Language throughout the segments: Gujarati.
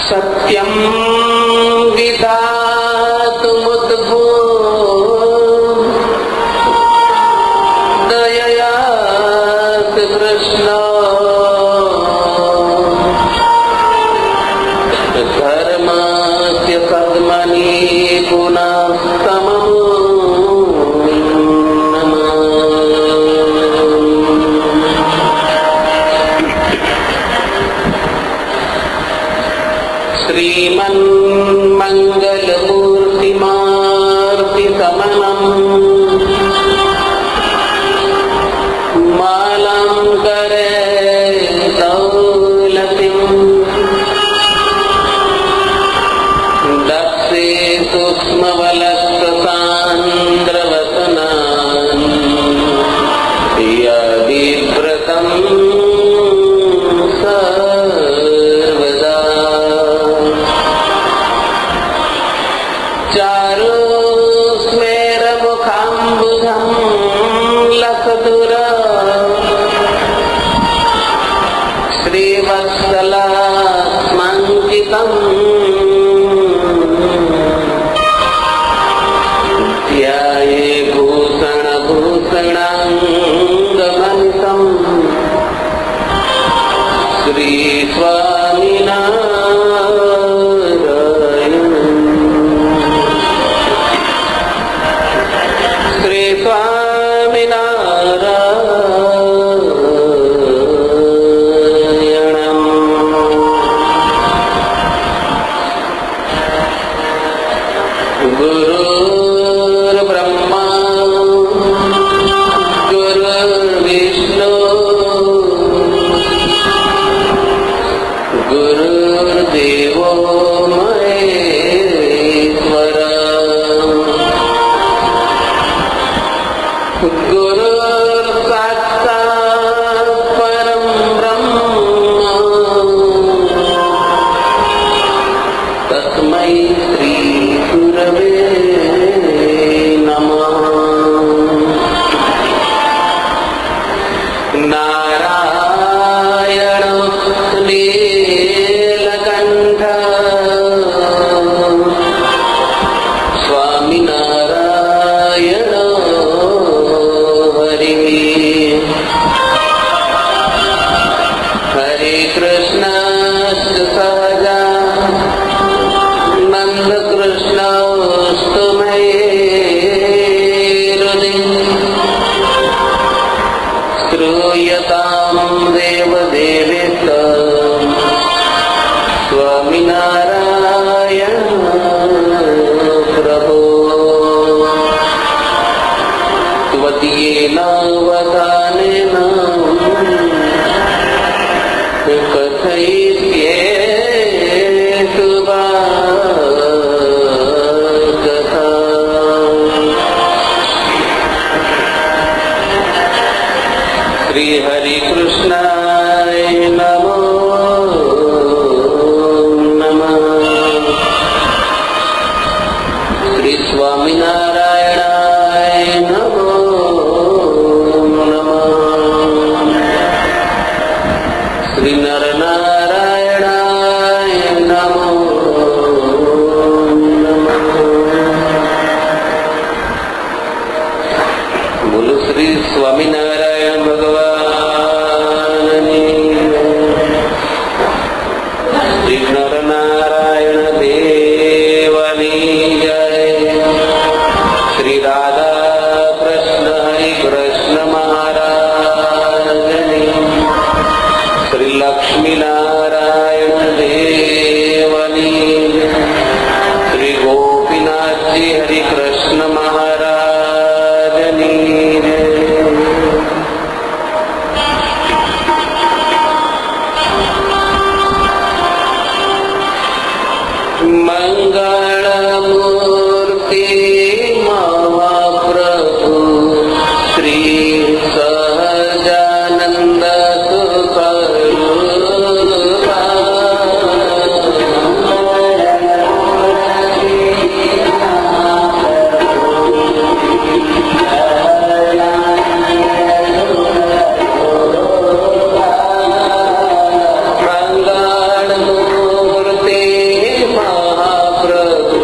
सत्यं विधातुमुद्भूत दयया कृष्ण धर्मस्य पद्मनि पुनस्तमं श्रीमन्मङ्गलमूर्तिमार्तितमनम् मालङ्करे दौलतिम् दक्षे सूक्ष्मवलक्सान्द्रवसनान् यदिव्रतम् ध्याये भूषणभूषणाङ्गमनितं श्रीस्वामिनारायण गुरुर्ब्रह्मा गुरुर्विष्णु गुरुर्देवो महेश्वर गुरुर्साक्षात् परं ब्रह्म तस्मै श्री गुरवे नारायण नीलकण्ठ स्वामिनारायण हरि हरे कृष्ण सहजा नंद कृष्णस्तु मयि श्रूयतां देवदेवेश स्वामिनारायण प्रभो त्वदीयेन वदानेन कथयिष्ये सुभागता श्री हरि कृष्णाय नमो नमः श्री स्वामिनारायणाय नमो नमः श्री नरनारायणाय नमो नमः बोलो श्री स्वामिनारायण भगवान श्री नरनारायण देवनी जय। મંગળમૂર્તિ મહાપ્રભુ શ્રી સહજાનંદ મંગળમૂર્તિ મહાપ્રભુ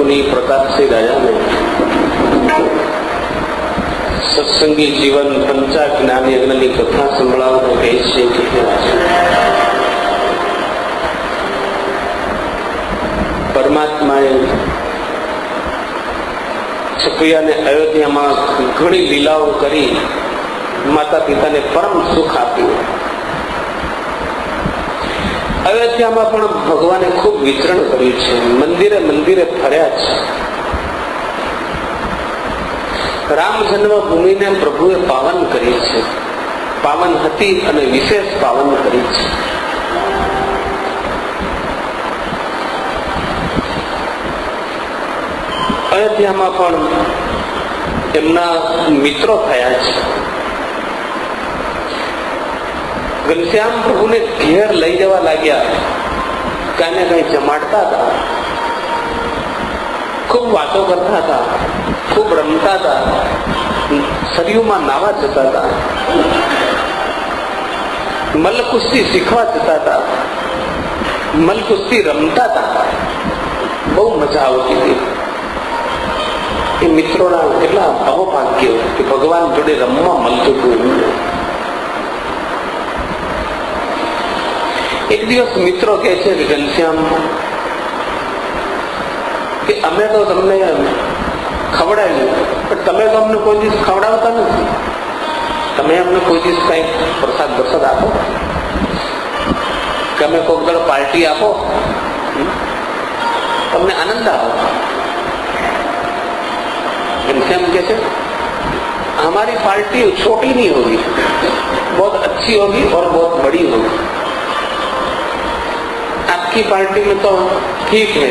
મુનિ પ્રતાપસિંહ રાજાને સત્સંગી જીવન પંચા જ્ઞાની યજ્ઞની કથા સંભળાવતો કહે છે કે પરમાત્માએ છપિયાને અયોધ્યામાં ઘણી લીલાઓ કરી માતા પિતાને પરમ સુખ આપ્યું. અયોધ્યામાં પણ ભગવાને ખૂબ વિચરણ કર્યું છે, મંદિરે મંદિરે ફર્યા છે. રામ જન્મભૂમિને પ્રભુએ પાવન કરી છે, પાવન હતી અને વિશેષ પાવન કરી છે. અયોધ્યામાં પણ એમના મિત્રો થયા છે. ઘનશ્યામ પ્રભુને ઘેર લઈ જવા લાગ્યા, કાને કઈ જમાડતા હતા, ખૂબ વાતો કરતા હતા, ખૂબ રમતા હતા, સરયુમાં નાવા જતા હતા, મલ્લકુસ્તી શીખવા જતા હતા, મલ્લકુસ્તી રમતા હતા. બહુ મજા આવતી હતી. એ મિત્રોના કેટલા અવભાગ્ય કે ભગવાન જોડે રમવા મળતું હતું. એક દિવસ મિત્રો કહે છે કે ઘનશ્યામ કે અમે તો તમને ખવડાવ્યું, પણ તમે તો અમને કોઈ દિવસ ખવડાવતા નથી. તમે અમને કોઈ દિવસ કઈ પ્રસાદ પ્રસાદ આપો, કે અમે કોઈક દળ પાર્ટી આપો, તમને આનંદ આવે. घनश्याम कैसे हमारी पार्टी छोटी नहीं होगी, बहुत अच्छी होगी और बहुत बड़ी होगी. आपकी पार्टी में तो ठीक है,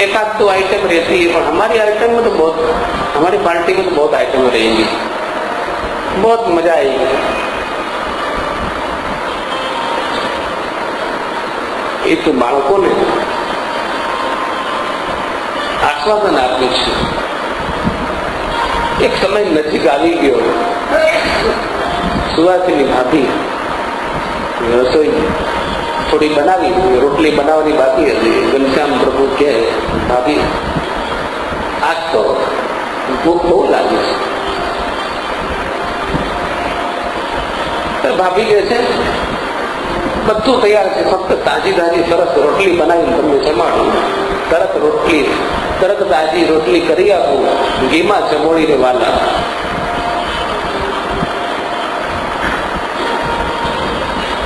एक आध दो आइटम रहती है, पर हमारी आइटम में तो बहुत, हमारी पार्टी में तो बहुत आइटम रहेंगी, बहुत मजा आएगी. ये तो बाળકોને આશ્વાસન આપ્યું છે. એક સમય નજીક આવી ગયો. સુવાસીની ભાભી રસોઈ થોડી બનાવી, રોટલી બનાવવાની બાકી હતી. ઘનશ્યામ પ્રભુ કે ભાભી આજ તો ભૂખ બહુ લાગી છે. ભાભી કે છે બધું તૈયાર છે, ફક્ત તાજી તાજી સરસ રોટલી બનાવીને તમને જમાડું. તરત રોટલી, તરત તાજી રોટલી કરી આપું, ઘીમાં જમોડી રે વાલા.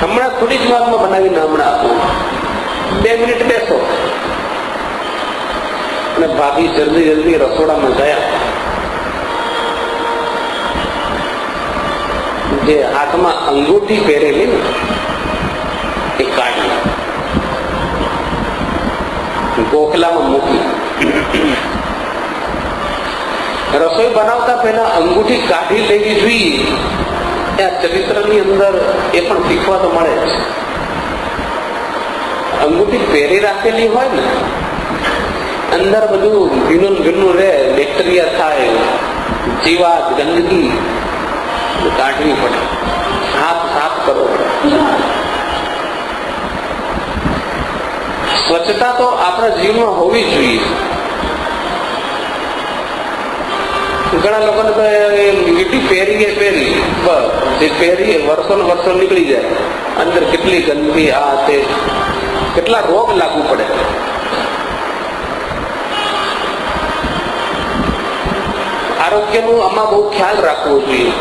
હમણાં થોડી જ વારમાં બનાવીને હમણાં આપું, 2 મિનિટ બેસો. અને ભાભી જલ્દી જલ્દી રસોડામાં ગયા. જે હાથમાં અંગૂઠી પહેરેલી ને એ કાઢી ગોખલામાં મૂકી. રસોઈ બનાવતા પહેલા અંગૂઠી કાઢી લેવી જોઈએ. આ ચરિત્રની અંદર એ પણ શીખવા તો મળે છે. અંગૂઠી પહેરી રાખેલી હોય ને, અંદર બધું ભીનું ભીનું રહે, બેક્ટેરિયા થાય, જીવાત, ગંદકી કાઢવી પડે, હાથ સાફ કરવો પડે. સ્વચ્છતા તો આપણા જીવનમાં હોવી જોઈએ. ઘણા લોકોને તો વીટી પહેરીએ બસ, જે પહેરીએ વર્ષો ને વર્ષો નીકળી જાય, અંદર કેટલી ગંદકી, આ તે કેટલા રોગ લાગુ પડે. આરોગ્યનું આમાં બહુ ખ્યાલ રાખવો જોઈએ.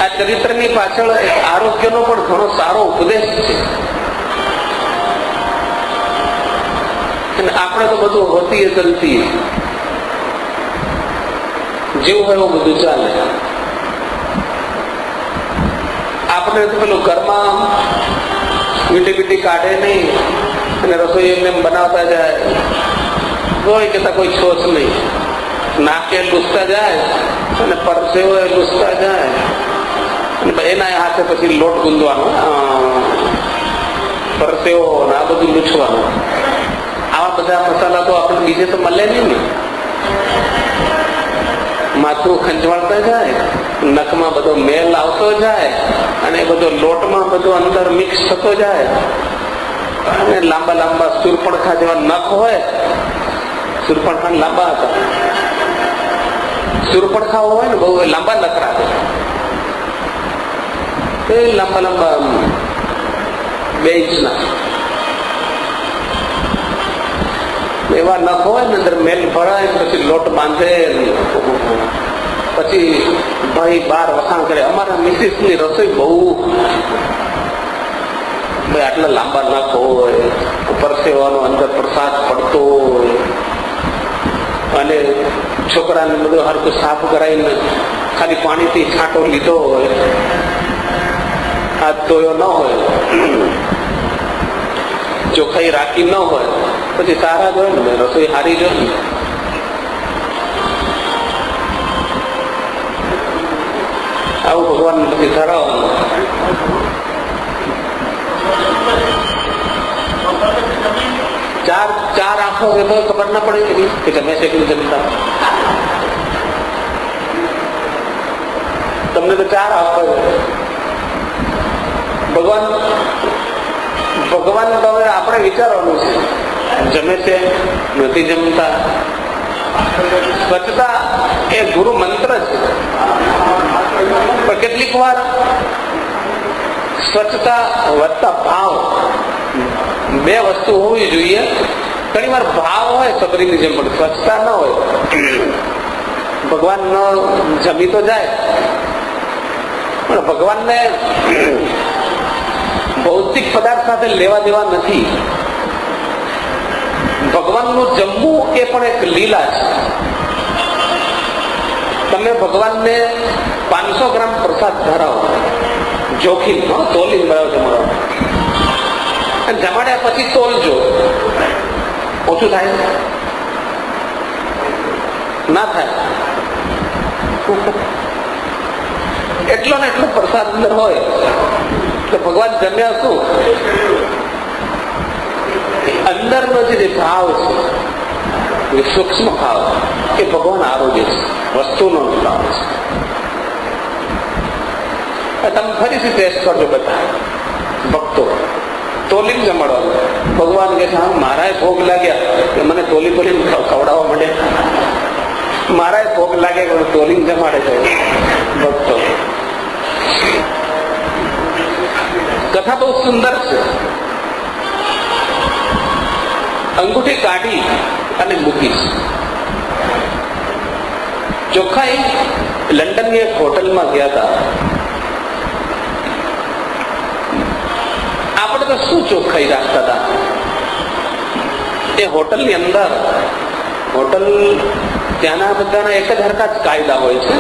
આ ચરિત્રની પાછળ આરોગ્યનો પણ ઘણો સારો ઉપદેશ છે. આપણે તો બધું હોતી ચલતી, જેવું હોય એવું બધું ચાલે. આપણે તો પેલું ઘરમાં વીટી બીટી કાઢે નહીં અને રસોઈ એમને બનાવતા જાય, કોઈ કહેતા કોઈ છોછ નહીં. નાકે લૂસતા જાય અને પરસેવો લૂસતા જાય, એના હાથે પછી લોટ ગુંદવાનો, પરસેવો આ બધું લૂછવાનું. આવા બધા મસાલા તો આપણે બીજે તો મળે નહીં ને. માથું ખંજવાળતા જાય, નખમાં બધો મેલ આવતો જાય અને બધો લોટમાં બધો અંદર મિક્સ થતો જાય. અને લાંબા લાંબા સુરપણખા જેવા નખ હોય સુરપણખા લાંબા હતા. સુરપણખાઓ હોય ને બહુ લાંબા નખરા, એ લાંબા લાંબા 2 ઇંચના એવા નખ હોય ને, અંદર મેલ ભરાય, પછી લોટ બાંધે, પછી ભાઈ બાર વખાણ કરે. અમારા મિસિસ ની રસોઈ બહુ, ભાઈ આટલા લાંબા નખ હોય, પરસેવાનો અંદર પ્રસાદ પડતો હોય, અને છોકરાને બધું હરકું સાફ કરાવીને ખાલી પાણીથી છાંટો લીધો હોય, હાથ ધોયો ન હોય, ચોખ્ખાઈ રાખી ન હોય, પછી સારા જ હોય ને, રસોઈ સારી જ હોય ને. આવું ભગવાન પછી ધરાવવાનું. ચાર આંખો છે તો ખબર ના પડે કે જમે છે કે જમતા. તમને તો 4 આંખો છે. ભગવાન તો હવે આપણે વિચારવાનું છે, જમે છે નથી જમતા. સ્વચ્છતા એ ગુરુ મંત્ર છે, પણ કેટલીક વાર સ્વચ્છતા વત્તા ભાવ 2 વસ્તુ હોવી જોઈએ. ઘણી વાર ભાવ હોય સબરીની જેમ, પણ સ્વચ્છતા ન હોય. ભગવાન નો જમી તો જાય, પણ ભગવાનને ભૌતિક પદાર્થ સાથે લેવા દેવા નથી. ભગવાનનું જમવું એ પણ એક લીલા છે. તમે ભગવાનને 500 ગ્રામ પ્રસાદ ધરાવો, જોખીમ તોલી બરાબર જમાડો, અને જમાડ્યા પછી તોલજો. ઓછું થાય ના થાય? એટલો ને એટલો પ્રસાદ અંદર હોય તો ભગવાન જમ્યા શું? અંદરનો જે ભાવ છે, સૂક્ષ્મ ભાવ, એ ભગવાન આરોગ્ય છે, વસ્તુનો ભાવ છે. તમે ફરીથી ટેસ્ટ કરજો બધા ભક્તો, તોલી જમાડવાનું. ભગવાન કે છે હા મારા ભોગ લાગ્યા કે મને તોલી ખવડાવવા માંડે, મારા ભોગ લાગે તોલી જમાડે છે ભક્તો. કથા બહુ સુંદર છે. અંગૂઠી કાઢી અને મૂકીશ. ચોખ્ખાઈ લંડનની એક હોટલમાં ગયા હતા. આપણે તો શું ચોખ્ખાઈ રાખતા હતા. એ હોટલની અંદર, હોટલ ત્યાંના બધાના એક જ હરખા જ કાયદા હોય છે,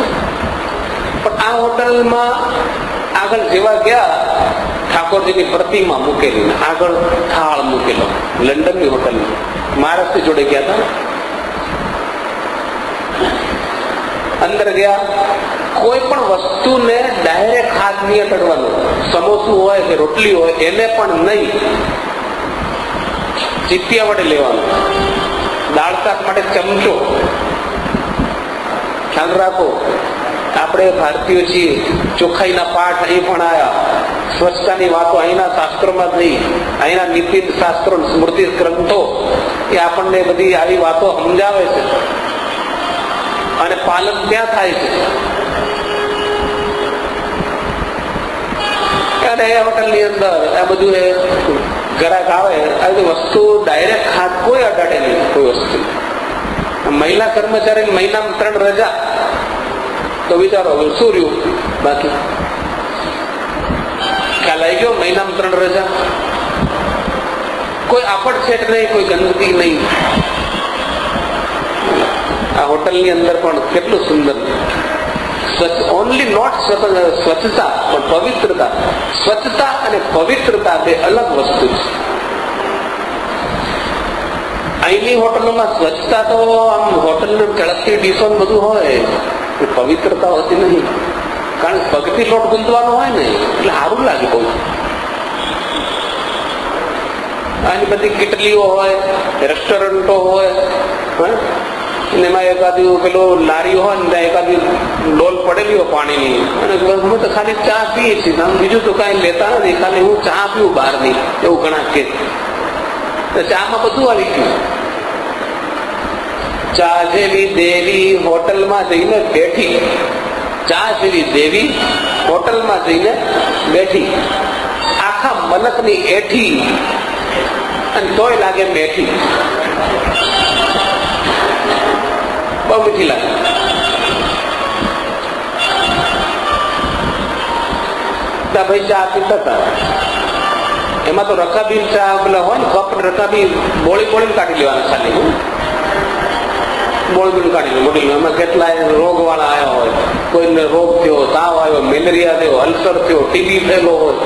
પણ આ હોટલમાં આગળ જેવા ગયા, ઠાકોરજીની પ્રતિમા મૂકેલી, આગળ થાળ મૂકેલો. લંડનની હોટલ, મહારાષ્ટ્ર જોડે ગયા હતા. અંદર ગયા, કોઈ પણ વસ્તુને ડાયરેક્ટ હાથ નહીં અડવાનું. સમોસું હોય કે રોટલી હોય એને પણ નહીં, ચીપિયા વડે લેવાનું. દાળ શાક માટે ચમચો. ખ્યાલ રાખો, આપણે ભારતીયો છીએ, ચોખ્ખાઈના પાઠ અહીં ભણાયા, સ્વચ્છતાની વાતો અહીંના શાસ્ત્રોમાં થઈ, અહીંના નીતિ શાસ્ત્રો સ્મૃતિ ગ્રંથો એ આપણને બધી આવી વાતો સમજાવે છે, અને પાલન ત્યાં થાય છે. અને એ હોટલની અંદર આ બધું ગ્રાહક આવે, આ બધી વસ્તુ ડાયરેક્ટ હાથ કોઈ અડાડે નહીં. કોઈ વસ્તુ મહિલા કર્મચારી મહિનામાં 3 રજા, તો વિચારો શું રહ્યું બાકી? ખ્યાલ આવી ગયો? મહિનામાં 3 રજા, કોઈ આપડ છેટ નહીં, કોઈ ગંદકી નહીં. આ હોટલની અંદર પણ કેટલું સુંદર, ઓનલી નોટ સ્વચ્છતા પણ પવિત્રતા. સ્વચ્છતા અને પવિત્રતા બે અલગ વસ્તુ છે. અહીંની હોટલોમાં સ્વચ્છતા તો આમ હોટલની ચળકતી ડીશો બધું હોય, પવિત્રતા હોતી નહીં. કારણ કે પગથી લોટ ગુંદવાનો હોય ને એટલે સારું લાગે બહુ. આની બધી કિટલીઓ હોય, રેસ્ટોરન્ટો હોય, એમાં એકાદું પેલો લારી હોય ને એકાદી ડોલ પડેલી હોય પાણીની, અને અમે તો ખાલી ચા પીએ છીએ, બીજું તો કઈ લેતા નથી, ખાલી હું ચા પીવું બહારની, એવું ઘણા કે. ચામાં બધું આવી ગયું. ચા જેવી દેવી હોટલમાં જઈને બેઠી, ચા જેવી દેવી હોટલમાં જઈને બેઠી, આખા મલકની એઠી અને તોય લાગે મેઠી. બહુ મીઠી લાગે. ભાઈ ચા પીતા હતા, એમાં તો રકાબી ચા પેલા હોય ને કપ રકાબી બોળી બોળી કાઢી લેવાના, ખાલી બોળી બોળી કાઢી મોટી. એમાં કેટલાય રોગ વાળા આવ્યા હોય, કોઈને રોગ થયો, તાવ આવ્યો, મેલેરિયા થયો, અલ્સર થયો, ટીબી થયેલો હોય,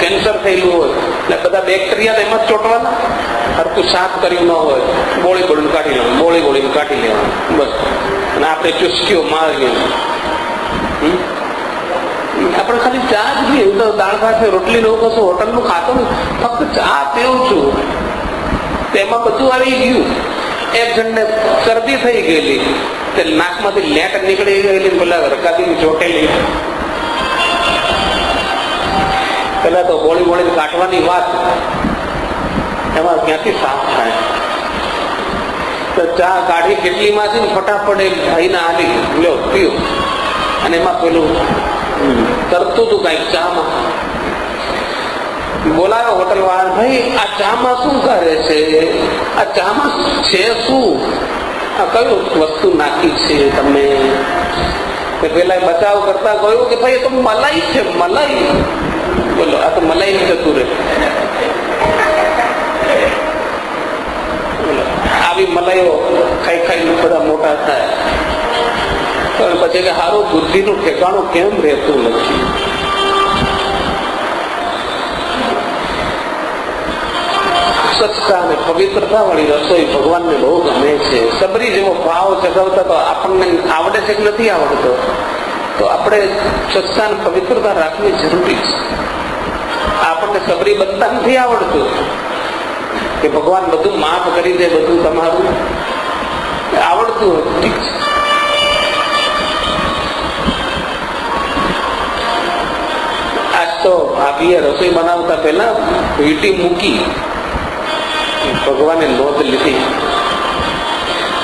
કેન્સર થયેલું હોય, એટલે બધા બેક્ટેરિયા એમાં જ ચોટવાના. હરકું સાફ કર્યું ન હોય, બોળી બોળીને કાઢી લેવાનું, બોળી બોળીને કાઢી લેવાનું બસ. અને આપણે ચુસ્કીઓ મારીએ. આપણે ખાલી ચા જ પીએ, એવું તો દાળ ભાત રોટલી નું કશું હોટલ નું ખાતો ને, ફક્ત ચા પીવું છું. તેમાં બધું આવી ગયું. એક જણને શરદી થઈ ગયેલી, તે નાકમાંથી લેટ નીકળી ગયેલી, પેલા રકાબી ચોટેલી. પેલા તો બોળી બોળી કાઢવાની વાત, એમાં ક્યાંથી સાફ થાય? તો ચા કાઢી કેટલીમાંથી ફટાફટ એક ભાઈને આલી, લ્યો પીઓ. અને એમાં પેલું તરતું હતું કઈક ચામાં. બોલાયો હોટલ વાળા, ભાઈ આ ચામાં શું કરે છે? આ ચામાં છે શું? આ કયું વસ્તુ નાખી છે તમે? પેલા બચાવ કરતા કહ્યું કે ભાઈ એ તો મલાઈ છે, મલાઈ. બોલો, આ તો મલાઈ ને જતું રહે. આવી મલાઈઓ ખાઈ ખાઈ બધા મોટા થાય. પણ પછી કે સારું બુદ્ધિનું ઠેકાણું કેમ રહેતું નથી? સ્વચ્છતા અને પવિત્રતા વાળી રસોઈ ભગવાનને બહુ ગમે છે. સબરી જેવો ભાવ જગાવતા તો આપણને આવડે છે કે નથી આવડતો? તો આપણે સ્વચ્છતા અને પવિત્રતા રાખવી જરૂરી છે. આપણને સબરી બનતા નથી આવડતું કે ભગવાન બધું માફ કરી દે, બધું તમારું આવડતું ઠીક છે. આજ તો ભાભીએ રસોઈ બનાવતા પહેલા વીંટી મૂકી, ભગવાને નોંધ લીધી.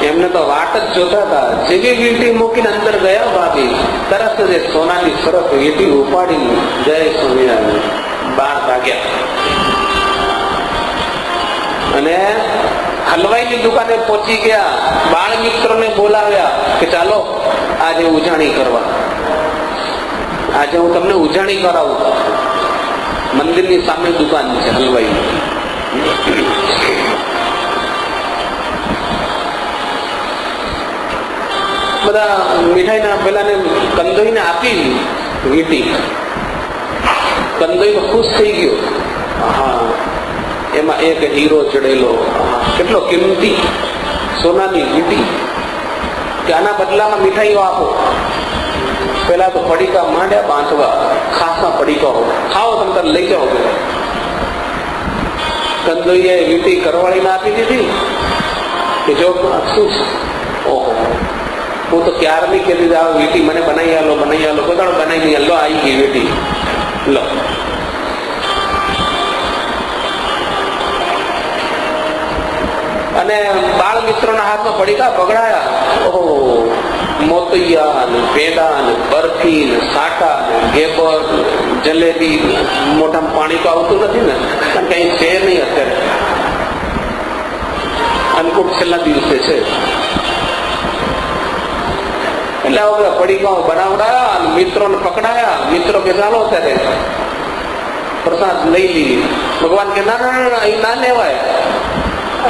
એમને તો વાટ જ જોતા હતા. જેવી વીંટી મૂકીને અંદર ગયા ભાભી, તરત જ સોનાની સરસ વીંટી ઉપાડીને જય સ્વામિનારાયણ બહાર ભાગ્યા. અને હલવાઈની દુકાને પહોંચી ગયા. બાળ મિત્રોને બોલાવ્યા કે ચાલો આજે ઉજાણી કરવા. આજે હું તમને ઉજાણી કરાવું. મંદિરની સામે દુકાન છે હલવાઈ. બધા મીઠાઈના પેલાને કંદોઈને આપી વીંટી. કંદોઈ ખુશ થઈ ગયો. હા, એમાં એક હીરો ચડેલો, કેટલો કિંમતી સોનાની વીંટી. કે આના બદલામાં મીઠાઈઓ આપો. પેલા તો પડીકા માંડ્યા બાંધવા, ખાસા પડીકા ખાઓ, તમે તારે લઈ જાઓ. કંદોઈએ વીંટી કરવાળીને આપી દીધી કે જો શું છે? ઓહો, હું તો ક્યારની કહેતી હતી આ વીંટી મને બનાવી આલો, બનાવી આલો. કોઈ દાડો બનાવી નહીં. લો આવી ગઈ વીંટી, લો. અને બાળ મિત્રોના હાથમાં પડીકા પકડાયા. ઓહો, મોતિયા ને પેડા ને બરફી ને સાટા ને ગેબર જલેબી. મોઢામાં પાણી તો આવતું નથી ને, કારણ કે અહીં છે નહીં અત્યારે. અન્નકૂટ છેલ્લા દિવસે છે એટલે હવે પડીકાઓ બનાવડાયા અને મિત્રોને પકડાયા. મિત્રો કે ચાલો ત્યારે પ્રસાદ લઈ લીધી. ભગવાન કે ના ના ના, અહીં ના લેવાય,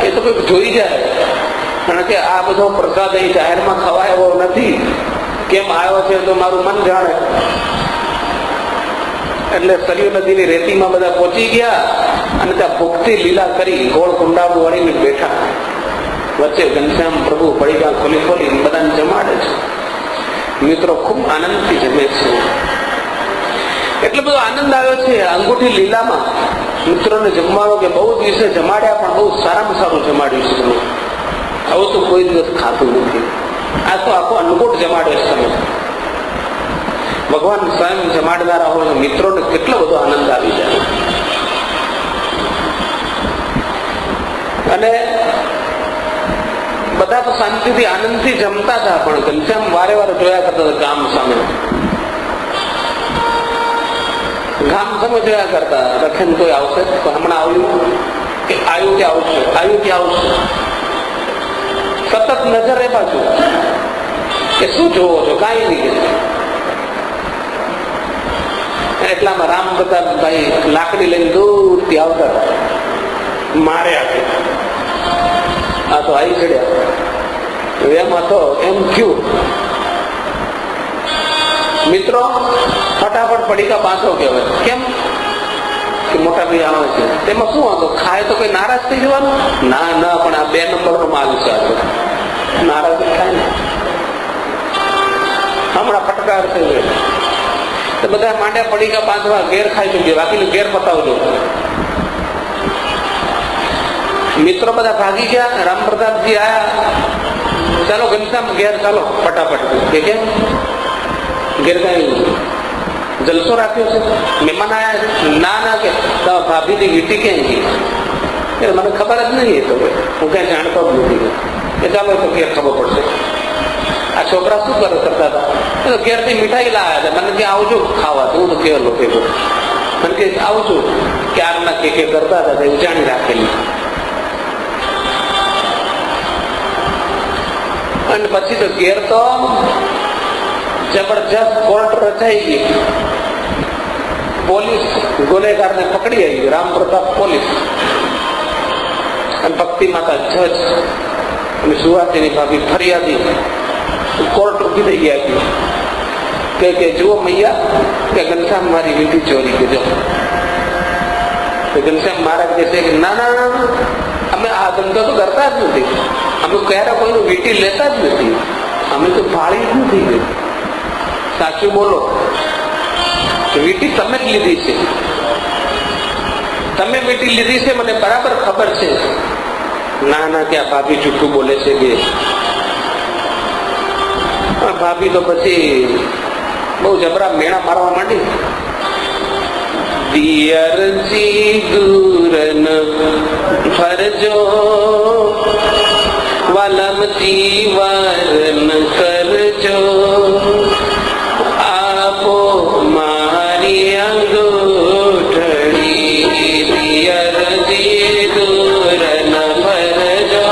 એ તો કઈક જોઈ જાય. કારણ કે આ બધો પ્રસાદ અહીં જાહેરમાં ખવાય એવો નથી. કેમ આવ્યો છે તો મારું મન જાણે. એટલે સરયુ નદીની રેતીમાં બધા પહોંચી ગયા અને ત્યાં ભૂખથી લીલા કરી ગોળ કુંડાળું વળીને બેઠા. વચ્ચે ઘનશ્યામ પ્રભુ પડીકા ખોલી ખોલી બધાને જમાડે છે. મિત્રો ખૂબ આનંદથી જમે છે. એટલે બધો આનંદ આવ્યો છે અંગૂઠી લીલામાં. મિત્રોને જમવાનો કે બહુ દિવસે જમાડ્યા, પણ બહુ સારામાં સારું જમાડ્યું છે તમે. આવું તો કોઈ દિવસ ખાતું નથી. આ તો આખો અન્નકૂટ જમાડ્યો છે તમે. ભગવાન સ્વયં જમાડનારા હોય તો મિત્રોને કેટલો બધો આનંદ આવી જાય. અને બધા તો શાંતિથી આનંદથી જમતા હતા, પણ ઘનશ્યામ વારે વારે જોયા કરતા હતા ગામ સામે. ગામ સામે જોયા કરતા, રખેન કોઈ આવશે તો હમણાં આવ્યું કે આવ્યું કે આવશે, આવ્યું કે આવશે. સતત નજર એ બાજુ કે શું જોવો છો, કાંઈ નહીં. એટલામાં રામ પ્રતાપભાઈ લાકડી લઈને દૂરથી આવતા હતા. મારે આ તો આવી ચડ્યા. એમ હતો એમ થયું. મિત્રો ફટાફટ પડીકા પાછો કહેવાય. કેમ કે મોટા ભાઈ આવે છે, તેમાં શું હતો? ખાય તો કોઈ નારાજ થઈ જવાનું? ના ના, પણ આ 2 નંબરનો માલ છે, નારાજ થાય ને. હમણાં ફટકાર થઈ ગયો તો બધા માંડ્યા પડીકા બાંધવા. ઘેર ખાઈ ચૂક્યો, બાકીનું ઘેર પતાવજો. મિત્રો બધા ભાગી ગયા. રામ પ્રતાપજી આયા, ચાલો ઘનશ્યામ ઘેર ચાલો ફટાફટ. કે કેમ ઘેર કઈ જલસો રાખ્યો છે, મહેમાન આયા? ના ના, કે ભાભીની વીટી ક્યાં ગઈ? એટલે મને ખબર જ નહીં. એ તો હું ક્યાં જાણતો જ નથી. કે ચાલો તો ઘેર ખબર પડશે. આ છોકરા શું કરતા હતા? ઘેરથી મીઠાઈ લાવ્યા હતા. મને કે આવજો ખાવા. હું તો કેવો ભેગો. મને કે આવજો. ક્યારના કે કરતા હતા, ઉજાણી રાખેલી. અને પછી તો ઘેર તો જબરજસ્ત કોર્ટ રચાઈ ગઈ. પોલીસ ગુનેગારને પકડી આવી. રામ પ્રતાપ પોલીસ અને ભક્તિ માતા જજ અને સુવાતીની ભાભી ફરિયાદી કોર્ટ ઉભી થઈ ગયા કે જુઓ મૈયા, કે ઘનશ્યામ મારી વીંટી ચોરી કીધો. ઘનશ્યામ મહારાજ કહે છે કે ના ના ના, અમે આ ધંધો તો કરતા જ નથી. અમે ક્યારે કોઈનું વીંટી લેતા જ નથી. અમે તો ફાળી જ નથી ગઈ. સાચું બોલો, વીંટી તમે જ લીધી છે. તમે વીંટી લીધી છે, મને બરાબર ખબર છે. ના ના, કે આ ભાભી જૂઠું બોલે છે. કે ભાભી તો પછી બહુ જબરા મેળા મારવા માંડી. દિયરજી ગુરન ફરજો, વાલમજી વરન કરજો, આપો મારી અંગૂઠડી. દિયરજી ગુરન ફરજો,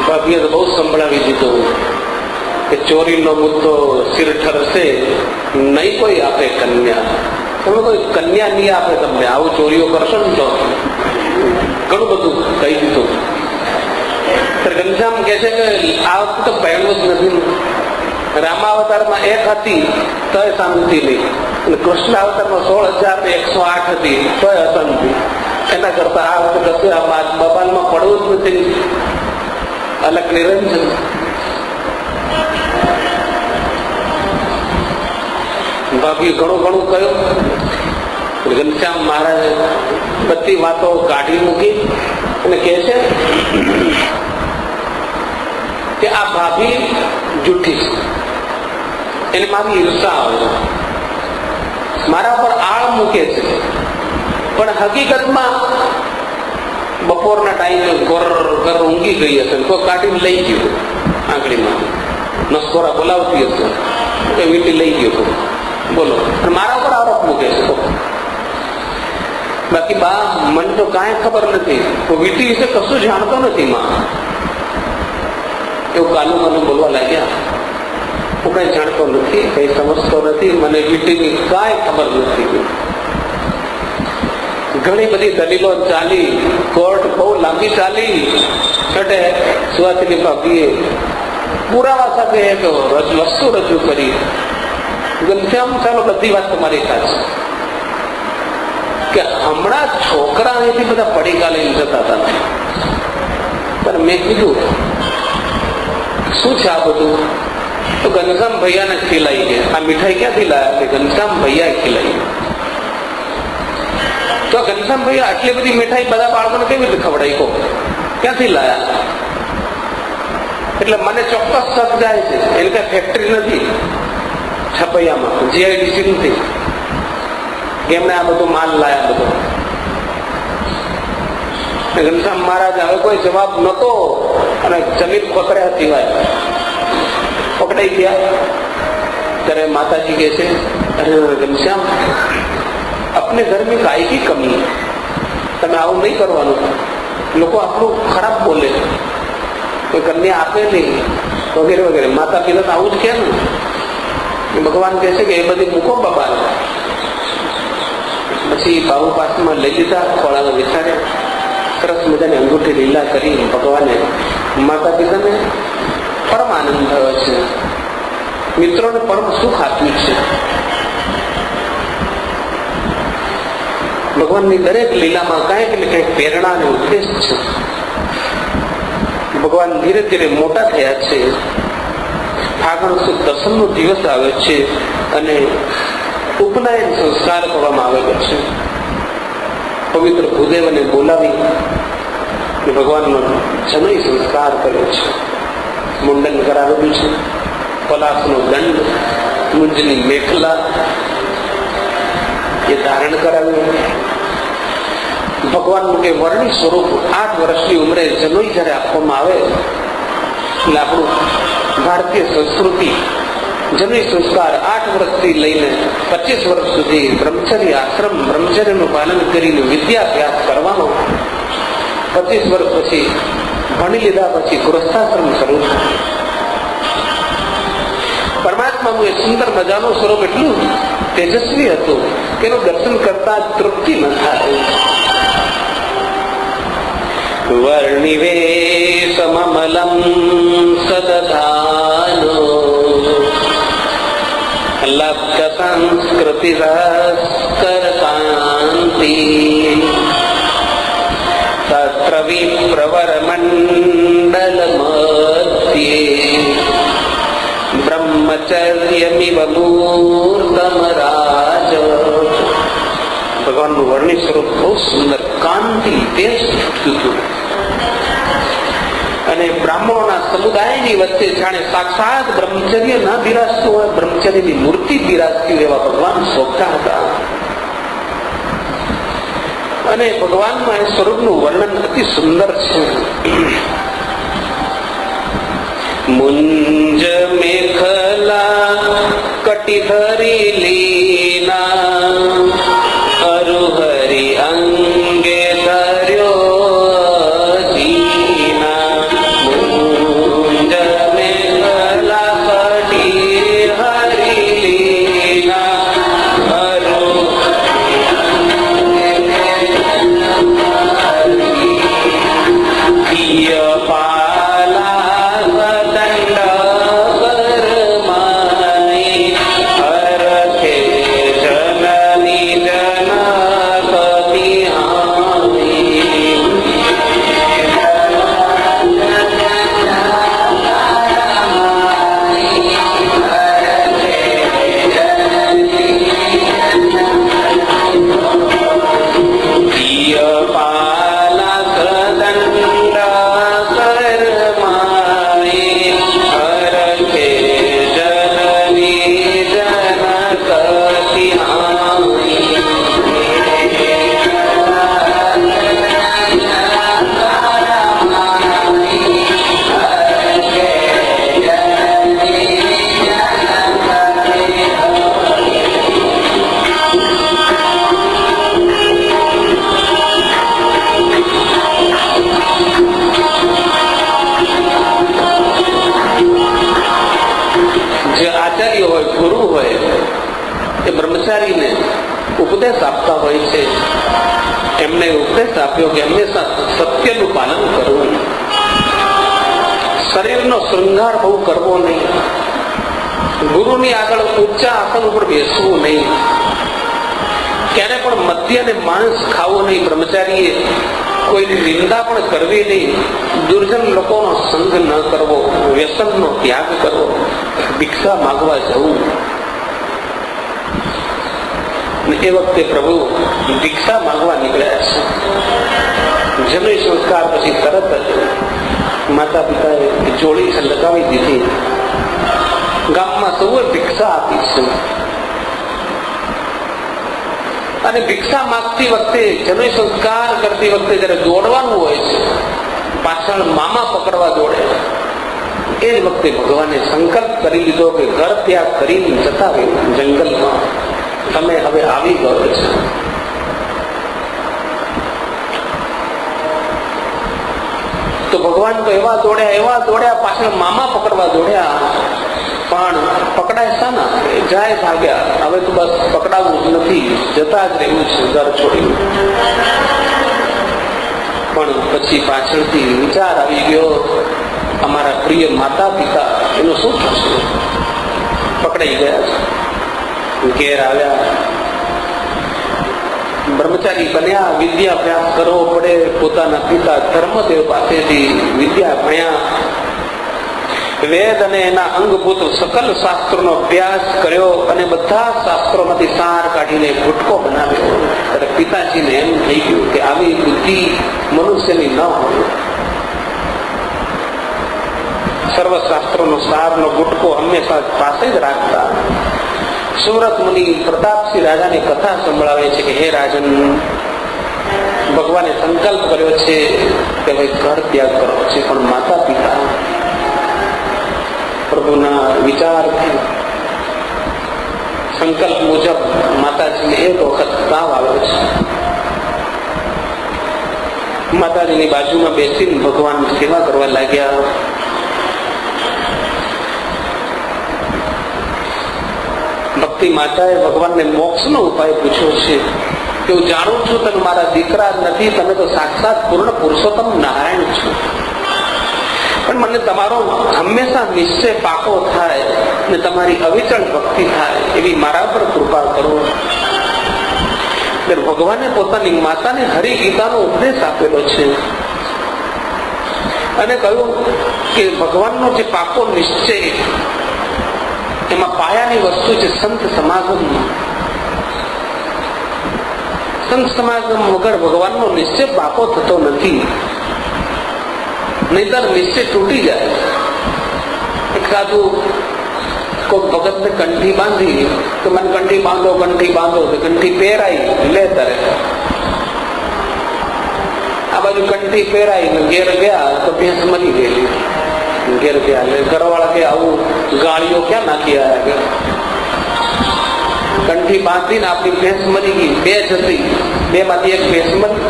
ભાભીએ તો બહુ સંભળાવી દીધું કે ચોરીનો મુદ્દો સિર ઠરશે, નહીં કોઈ આપે કન્યા. તમે કોઈ કન્યા નહીં આપે તમને, આવું ચોરીઓ કરશો ને તો. ઘણું બધું કહી દીધું. ઘનશ્યામ કે છે કે આ વખતે તો પહેલું જ નથી. રામાવતારમાં 1 હતી તો શાંતિ નહીં, અને કૃષ્ણ અવતારમાં 16,108 હતી તો અશાંતિ. એના કરતા આ વખતે કશું બબાલમાં પડવું જ નથી. અલગ નિરંજન. ભાભી ઘણું ઘણું કહ્યું. ઘનશ્યામ મહારાજે બધી વાતો કાઢી મૂકી અને કહે છે કે આ ભાભી જુઠ્ઠી છે, એને મારી ઈર્ષા આવે છે, મારા પર આળ મૂકે છે. પણ હકીકતમાં બપોરના ટાઈમે ઘર ઊંઘી ગઈ હશે, કોઈ કાઢીને લઈ ગયું આંગળીમાં, નસકોરા બોલાવતી હશે કે વીંટી લઈ ગયો. બોલો, મારા ઉપર આરોપ મૂકે છે. બાકી બા મને તો કાંઈ ખબર નથી, વીંટી વિશે કશું જાણતો નથી માં. એવું કાલું કાલું બોલવા લાગ્યા. હું કઈ જાણતો નથી, કઈ સમજતો નથી, મને વીંટીની કાંઈ ખબર નથી. ઘણી બધી દલીલો ચાલી, કોર્ટ બહુ લાંબી ચાલી. છઠે સુવાસીની ભાભીએ પુરાવા સાથે એક વસ્તુ રજૂ કરી. ઘનશ્યામ, ચાલો બધી વાત તમારી સાચી કે હમણાં છોકરા અહીંથી બધા પડીકા લઈને જતા હતા, પણ મેં કીધું શું છે આ બધું? તો ઘનશ્યામ ભૈયાને ખીલાઈ ગયા. આ મીઠાઈ ક્યાંથી લાયા? ઘનશ્યામ ભૈયા ખીલાઈ. તો ઘનશ્યામ ભૈયા આટલી બધી મીઠાઈ બધા બાળકોને કેવી રીતે ખવડાવી? કહો, ક્યાંથી લાયા? એટલે મને ચોક્કસ શક જાય છે એને કઈ ફેક્ટરી નથી છપૈયામાં, જીઆઈડીસી નથી, એમને આ બધો માલ લાયા બધો. ઘનશ્યામ મહારાજ હવે કોઈ જવાબ નતો અને જમીન પકડ્યા સિવાય પકડાઈ ગયા. ત્યારે માતાજી કહે છે, અરે ઘનશ્યામ, अपने घर में काय की कमी? તમે આવું નહીં કરવાનું. લોકો આપણું ખરાબ બોલે, કોઈ કન્યા આપે નહીં વગેરે વગેરે. માતા પિતા આવું જ કે ને. ભગવાન કહે છે કે એ બધી મૂકો બાબા. પછી બાબુ પાસમાં લઈ લીધા, ખોળામાં બેસાડ્યા, સરસ મજાની અંગૂઠી લીલા કરી ભગવાને માતા પિતાને પરમ આનંદ થયો છે, મિત્રોને પરમ સુખ આપ્યું છે. ભગવાનની દરેક લીલામાં કંઈક ને કંઈક પ્રેરણા અને ઉદ્દેશ છે. ભગવાન ધીરે ધીરે મોટા થયા છે. ફાગણ સુદ દસમનો દિવસ આવે છે અને ઉપનયન સંસ્કાર કરવામાં આવેલો છે. પવિત્ર ભૂદેવને બોલાવી ભગવાનનો જનોઈ સંસ્કાર કર્યો છે. મુંડન કરાવેલું છે, પલાસનો દંડ, મુંજની મેખલા એ ધારણ કરાવ્યું. ભગવાનનું કે વર્ણિત સ્વરૂપ 8 વર્ષની ઉંમરે જનોઈ જયારે આપવામાં આવે એટલે આપણું ભારતીય સંસ્કૃતિ જનોઈ સંસ્કાર 8 વર્ષથી લઈને 25 વર્ષ સુધી બ્રહ્મચર્ય આશ્રમ બ્રહ્મચર્યનું પાલન કરીને વિદ્યાભ્યાસ કરવાનો. 25 વર્ષ પછી ભણી લીધા પછી ગૃહસ્થાશ્રમ શરૂ થાય. પરમાત્માનું એ સુંદર મજાનું સ્વરૂપ એટલું તેજસ્વી હતું કે એનું દર્શન કરતા તૃપ્તિ ન થાય. વર્ણિવેશમમલં સદધાનો લબ્ધ સંસ્કૃતિ કાંતિ તત્ર વિપ્રવર મંડલ મધ્યે બ્રહ્મચર્યમિવ મૂર્તમ રાજ. ભગવાનનું વર્ણિત સ્વરૂપ બહુ સુંદર, કાંતિ તેજ હતું. અને બ્રાહ્મણોના સમુદાયની વચ્ચે જાણે સાક્ષાત બ્રહ્મચર્ય ના બિરાજતું હોય, બ્રહ્મચર્યની મૂર્તિ બિરાજતી હોય એવા ભગવાન શોભતા હતા. અને ભગવાનનું એ સ્વરૂપનું વર્ણન અતિ સુંદર છે. મુંજ મેખલા કટિધરી લીના અરુહરી અંગે ધર્યો જીના. મુંજ બ્રહ્મચારીને ઉપદેશ આપતા હોય છે, એમને ઉપદેશ આપ્યો કે હંમેશા સત્યનું પાલન કરવું, શરીરનો શૃંગાર બહુ કરવો નહીં, ગુરુની આગળ ઊંચા આસન ઉપર બેસવું નહીં, ક્યારે પણ મદ્ય અને માંસ ખાવું નહીં, બ્રહ્મચારીએ કોઈની નિંદા પણ કરવી નહીં, દુર્જન લોકોનો સંગ ન કરવો, વ્યસનનો ત્યાગ કરવો, ભિક્ષા માંગવા જવું. એ વખતે પ્રભુ ભિક્ષા માંગવા નીકળ્યા છે. જનોઈ સંસ્કાર પછી તરત જ માતા પિતાએ જોડી લગાવી દીધી. ગામમાં સૌએ ભિક્ષા આપી છે અને ભિક્ષા માંગતી વખતે, જનોઈ સંસ્કાર કરતી વખતે જયારે દોડવાનું હોય છે, પાછળ મામા પકડવા દોડે, એ જ વખતે ભગવાને સંકલ્પ કરી લીધો કે ઘર ત્યાગ કરીને જતા રહ્યું જંગલમાં, તમે હવે આવી ગયો છે. તો ભગવાન તો એવા દોડ્યા, પાછળ મામા પકડવા દોડ્યા, પણ પકડાય શાના? જાય ભાગ્યા. હવે તો બસ પકડાવું જ નથી, જતા જ રહેવું છે ઘર છોડી. પણ પછી પાછળથી વિચાર આવી ગયો, અમારા પ્રિય માતા પિતા, એનું શું થશે? પકડાઈ ગયા છે. ઘેર આવ્યા, બ્રહ્મચારી બન્યા, વિદ્યાભ્યાસ કરવો પડે. પોતાના પિતા ધર્મદેવ પાસેથી વિદ્યા ભણ્યા, વેદ અને એના અંગભૂત સકલ શાસ્ત્રોનો અભ્યાસ કર્યો અને બધા શાસ્ત્રોમાંથી સાર કાઢીને ગુટકો બનાવ્યો. ત્યારે પિતાજીને એમ થઈ ગયું કે આવી બુદ્ધિ મનુષ્યની ન હોય. સર્વશાસ્ત્રોનો સારનો ગુટકો હંમેશા પાસે જ રાખતા. સુરત મુનિ પ્રતાપસિંહ રાજાની કથા સંભળાવે છે કે હે રાજન, ભગવાને સંકલ્પ કર્યો છે કે ભાઈ ઘર ત્યાગ કરો છે, પણ માતા પિતા પ્રભુના વિચારથી સંકલ્પ મુજબ માતાજીને એક વખત તાવ આવ્યો છે. માતાજીની બાજુમાં બેસીને ભગવાન સેવા કરવા લાગ્યા. ભક્તિ માતાએ ભગવાનને મોક્ષનો ઉપાય પૂછ્યો છે કે હું જાણું છું તમે મારા દીકરા નથી, તમે તો સાક્ષાત પૂર્ણ પુરુષોત્તમ નારાયણ છો, પણ મને તમારો હંમેશા નિશ્ચય પાકો થાય અને તમારી અવિચળ ભક્તિ થાય એવી મારા પર કૃપા કરો. ભગવાને પોતાની માતાને હરિગીતાનો ઉપદેશ આપેલો છે અને કહ્યું કે ભગવાનનો જે પાકો નિશ્ચય, એમાં પાયાની વસ્તુ છે સંત સમાગમ. સંત સમાગમ વગર ભગવાનનો નિશ્ચય પાકો થતો નથી, નહીતર નિશ્ચય તૂટી જાય. એક સાધુ કોઈ ભગતને કંઠી બાંધી તો મને કંઠી બાંધો તો કંઠી પહેરાઈ લે તારે. આ બાજુ કંઠી પહેરાઈ ઘેર ગયા તો ભેંસ મરી ગયેલી. ઘેર ગયા ઘરવાળા કે આવું ગાળીઓ ક્યાં નાખી આવ્યા કે કંઠી બાંધીને આપણી ભેંસ મરી ગઈ, બે જતી, બે માંથી એક ભેંસ મરી.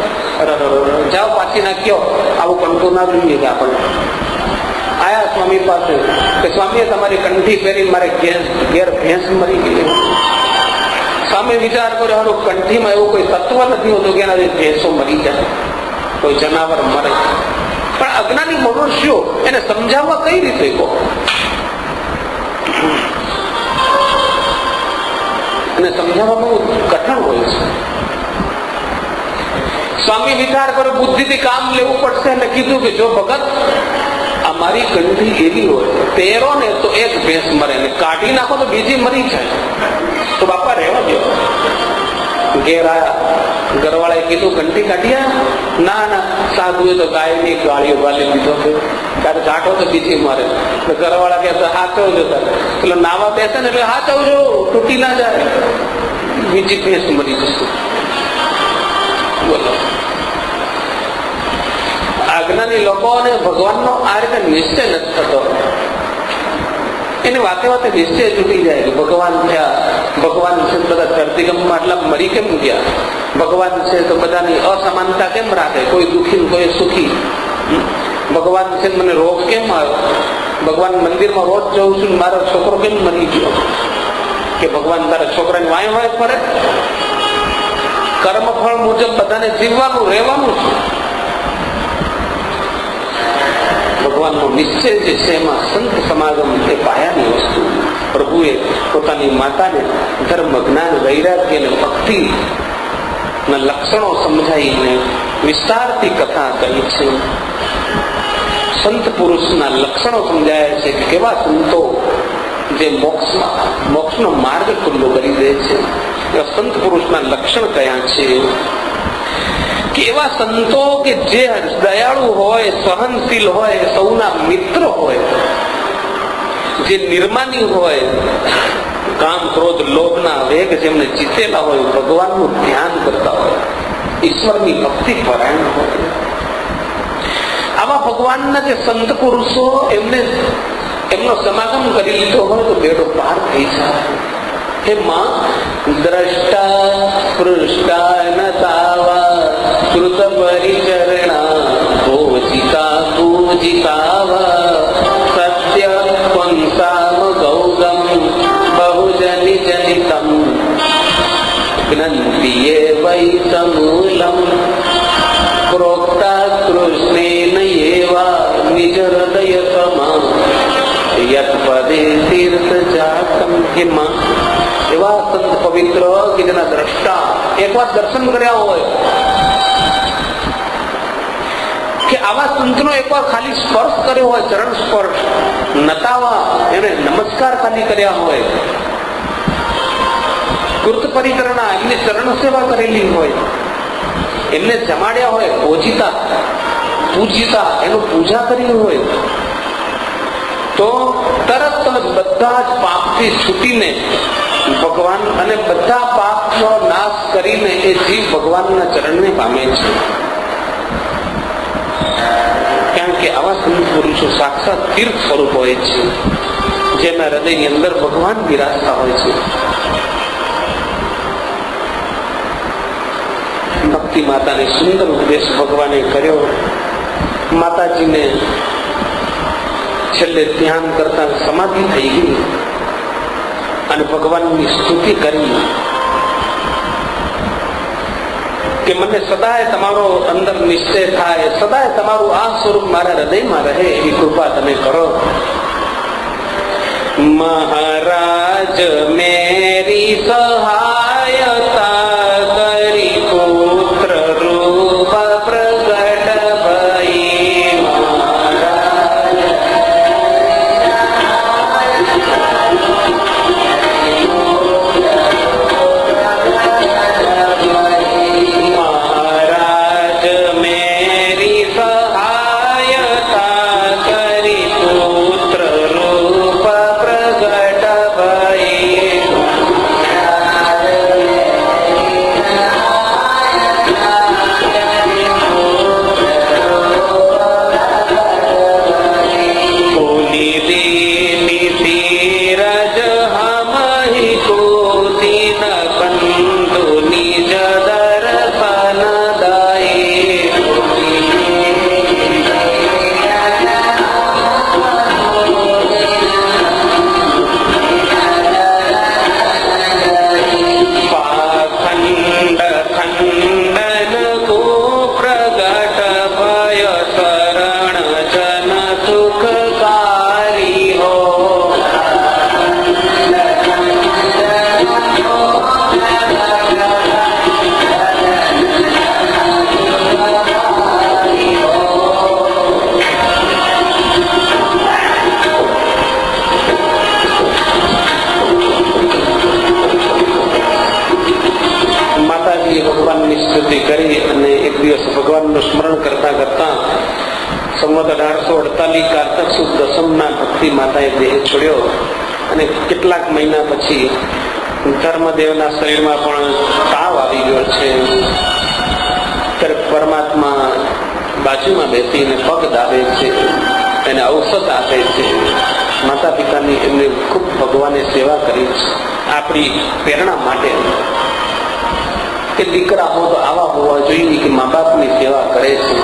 જાઓ પાછી નાખ્યો, આવું કંઠું ના જોઈએ કે આપણને. આયા સ્વામી પાસે કે સ્વામીએ તમારી કંઠી પહેરી મારે ઘેર ભેંસ મરી ગઈ. સ્વામી વિચાર કર્યો, હારું કંઠીમાં એવું કોઈ તત્વ નથી હોતું કે એના ભેંસો મરી જાય, કોઈ જનાવર મરે. પણ અજ્ઞાની મનુષ્યો એને સમજાવવા કઈ રીતે કહો? એને સમજાવવા બહુ કઠણ હોય છે. સ્વામી વિચાર કરો, બુદ્ધિથી કામ લેવું પડશે અને કીધું કે જો ભગત અમારી કંઠી એવી હોય, પહેરો ને તો એક ભેંસ મરે ને કાઢી નાખો તો બીજી મરી જાય, તો બાપા રહેવા દો. ઘેર આયા, ઘરવાળાએ કીધું કંઠી કાઢ્યા? ના, સાધુએ તો ગાયની ગાળીઓ ગાલી દીધો કે કાઢો તો બીજી મરે. ઘરવાળા કે હાચવજો, એટલે નાવા બેસે ને એટલે હાચવજો, તૂટી ના જાય, બીજી ભેંસ મરી જશે. બોલો, આજ્ઞાની લોકોને ભગવાનનો આ રીતે નિશ્ચય નથી થતો. એની વાતે નિશ્ચય તૂટી જાય કે ભગવાન થયા, ભગવાન છે બધા ધરતીકંપમાં આટલા મરી કેમ ગયા, ભગવાન છે તો બધાની અસમાનતા કેમ રાખે, કોઈ દુઃખી કોઈ સુખી, ભગવાન છે મને રોગ કેમ આવ્યો, ભગવાન મંદિરમાં રોજ જઉં છું મારો છોકરો કેમ મરી ગયો. કે ભગવાન તારા છોકરાની વાય વાય ફરે? કર્મફળ મુજબ બધાને જીવવાનું, રહેવાનું છે. ભગવાનનો નિશ્ચય જે છે એમાં સંત સમાગમ એ પાયાની વસ્તુ. પ્રભુએ પોતાની માતાને ધર્મ, જ્ઞાન, વૈરાગ્ય અને ભક્તિ ના લક્ષણો સમજાવીને વિસ્તારથી કથા કહી છે. સંત પુરુષના લક્ષણો સમજાયા છે. કેવા સંતો જે મોક્ષનો માર્ગ ખુલ્લો કરી દે છે. સંત પુરુષના લક્ષણ કયા છે? કેવા સંતો કે જે દયાળુ હોય, સહનશીલ હોય, સૌના મિત્ર હોય, જે નિર્માની હોય, કામ, ક્રોધ, લોભના વેગ જેમને જીતેલા હોય, ભગવાનનું ધ્યાન કરતા હોય, ઈશ્વરની ભક્તિ પરાયણ હોય, આવા ભગવાનના જે સંત પુરુષો એમનો સમાગમ કરી લીધો હોય તો બેડો પાર થઈ જાય. એમાં દ્રષ્ટા પૃષ્ટા નતાવા શ્રુત પરિચરણા ભોજિતા પૂજિતાવા સત્ય પંસામ ગૌગમ બહુજનિ જનિતમ જ્ઞાન્તિયે વૈ સમૂલમ પ્રોક્તા કૃષ્ણેન એવા નિજ હૃદય સમા યત પદે તીર્થ જાતમ. હિમા એવા સંત પવિત્ર કે જેના દ્રષ્ટા એકવાર દર્શન કર્યા હોય, કે આવા સંતનો એકવાર ખાલી સ્પર્શ કર્યો હોય, ચરણ સ્પર્શ, નતાવા એને નમસ્કાર ખાલી કર્યા હોય, કૃત પરિક્રમા એમને ચરણ સેવા કરેલી હોય, એમને જમાડ્યા હોય, પૂજિતા પૂજિતા એનું પૂજા કરી હોય, તો તરત બધા જ પાપથી છૂટીને ભગવાન અને બધા પાપનો નાશ કરીને એ જીવ ભગવાનના ચરણને પામે છે. કારણ કે આવા સંત પુરુષો સાક્ષાત તીર્થ સ્વરૂપ હોય છે, જેના હૃદયની અંદર ભગવાન બિરાજતા હોય છે. ભક્તિ માતાને સુંદર ઉપદેશ ભગવાને કર્યો. માતાજીને છેલ્લે ધ્યાન કરતા સમાધિ થઈ ગઈ અને ભગવાનની સ્તુતિ કરી કે મને સદાય તમારો અંદર નિશ્ચય થાય, સદાય તમારું આ સ્વરૂપ મારા હૃદયમાં રહે એવી કૃપા તમે કરો. મહારાજ મેરી સહાયતા કરી પુત્ર રૂપ પ્રગટ ભઈ. મહારાજ મેરી સહાયતા કરી પુત્ર રૂપ પ્રગટ ભઈ. ભૂલી દીની ધીરજ હમહિ કુદીન કંતુ નિજ દર્શન દાયે. પાખંડ ખંડન કો પ્રગટ ભય શરણ જન સુખકારી હો. માતાજીએ ભગવાનની સ્તુતિ કરી અને એક દિવસ ભગવાનનું સ્મરણ કરતા કરતા સંવત 1848 કારતક સુદ દસમના ભક્તિ માતાએ દેહ છોડ્યો અને કેટલાક મહિના પછી ધર્મદેવના શરીરમાં પણ તાવ આવી ગયો છે. ત્યારે પરમાત્મા બાજુમાં બેસીને પગ દાબે છે, એને ઔષધ આપે છે. માતા પિતાની એમને ખૂબ ભગવાને સેવા કરી છે. આપણી પ્રેરણા માટે કે દીકરા હો તો આવા હોવા જોઈએ કે મા બાપની સેવા કરે છે.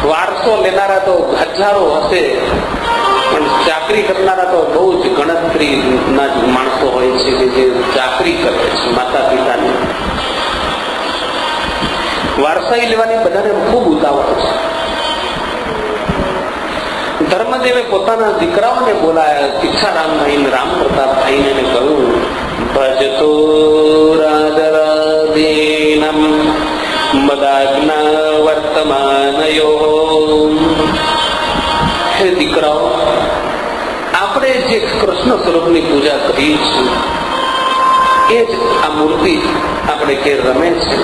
વારસો લેનારા તો હજારો હશે, પણ ચાકરી કરનારા તો બહુ જ ગણતરીના જ માણસો હોય છે કે કે જે ચાકરી કરે છે માતા પિતાની, વારસાઈ લેવાની બધાને ખૂબ ઉતાવળ છે. ધર્મદેવે પોતાના દીકરાઓને બોલાયા, ઈચ્છારામભાઈ રામ પ્રતાપભાઈને કહ્યું, ભજતો રાજરાદેનમ મદાજ્ઞા વર્તમાનયો. હે દીકરાઓ, આપણે જે કૃષ્ણ સ્વરૂપની પૂજા કરી છે એ જ આ મૂર્તિ આપણે ઘેર રમે છે,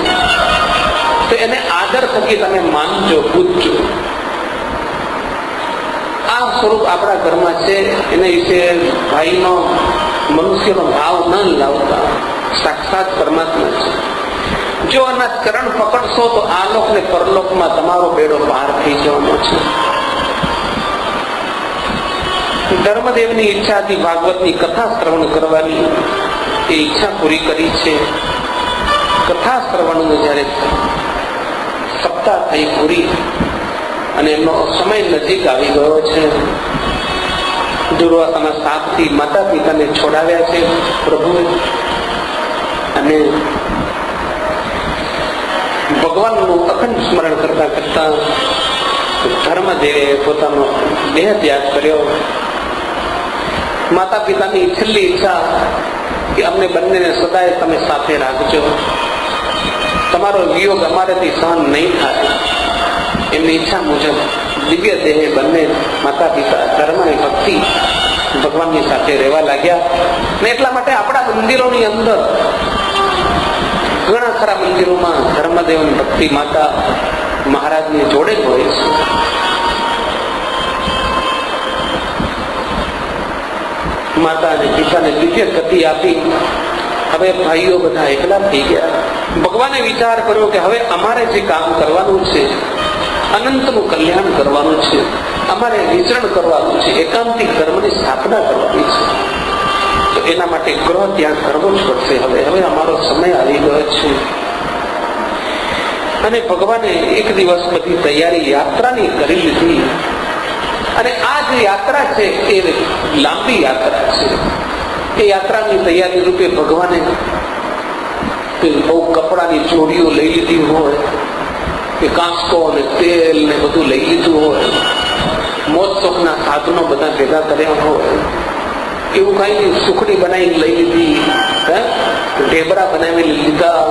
તો એને આદર થકી તમે માનજો, પૂજજો. આ સ્વરૂપ આપણા ઘરમાં છે, એના વિશે ભાઈનો મનુષ્યનો ભાવ ન લાવતા, સાક્ષાત પરમાત્મા છે. જો આના ચરણ પકડશો તો આ લોક ને પરલોકમાં તમારો બેડો પાર થઈ જવાનો છે. ધર્મદેવની ઈચ્છાથી ભાગવતની કથા શ્રવણ કરવાની એ ઈચ્છા પૂરી કરી છે. કથા શ્રવણનો જયારે સપ્તાહ થઈ પૂરી અને એમનો સમય નજીક આવી ગયો છે, દુર્વાસાના શાપથી માતા પિતાને છોડાવ્યા છે પ્રભુએ, અને ભગવાનનું અખંડ સ્મરણ કરતા કરતા ધર્મદેવે પોતાનો દેહ ત્યાગ કર્યો. માતા પિતાની છેલ્લી ઈચ્છા કે અમને બંનેને સદાય તમે સાથે રાખજો, તમારો વિયોગ અમારાથી સહન નહીં થાય. એમની ઈચ્છા મુજબ દિવ્ય દેહે બંને માતા પિતા ધર્મ અને ભક્તિ ભગવાનની સાથે રહેવા લાગ્યા. ને એટલા માટે આપણા મંદિરોની અંદર ઘણા ખરા મંદિરોમાં ધર્મદેવ ભક્તિ માતા મહારાજની જોડે જ હોય છે. માતા અને પિતાને દિવ્ય ગતિ આપી હવે ભાઈઓ બધા એકલા થઈ ગયા. ભગવાને વિચાર કર્યો કે હવે અમારે જે કામ કરવાનું છે, અનંતનું કલ્યાણ કરવાનું છે, અમારે વિચરણ કરવાનું છે, એકાંતિક ધર્મની સ્થાપના કરવાની છે, તો એના માટે ગ્રહ ત્યાગ કરવો જ પડશે. હવે અમારો સમય આવી ગયો છે. અને ભગવાને એક દિવસ બધી તૈયારી યાત્રાની કરી લીધી. અને આ જે યાત્રા છે એ લાંબી યાત્રા છે. એ યાત્રાની તૈયારી રૂપે ભગવાને બહુ કપડાની જોડીઓ લઈ લીધી હોય, કે કાંસકો અને તેલ ને બધું લઈ લીધું હોય, મોજ શોખના સાધનો બધા ભેગા કર્યા હોય, એવું કઈ નહીં. સુખડી બનાવીને લઈ લીધી, ઢેબરા બનાવી લીધા.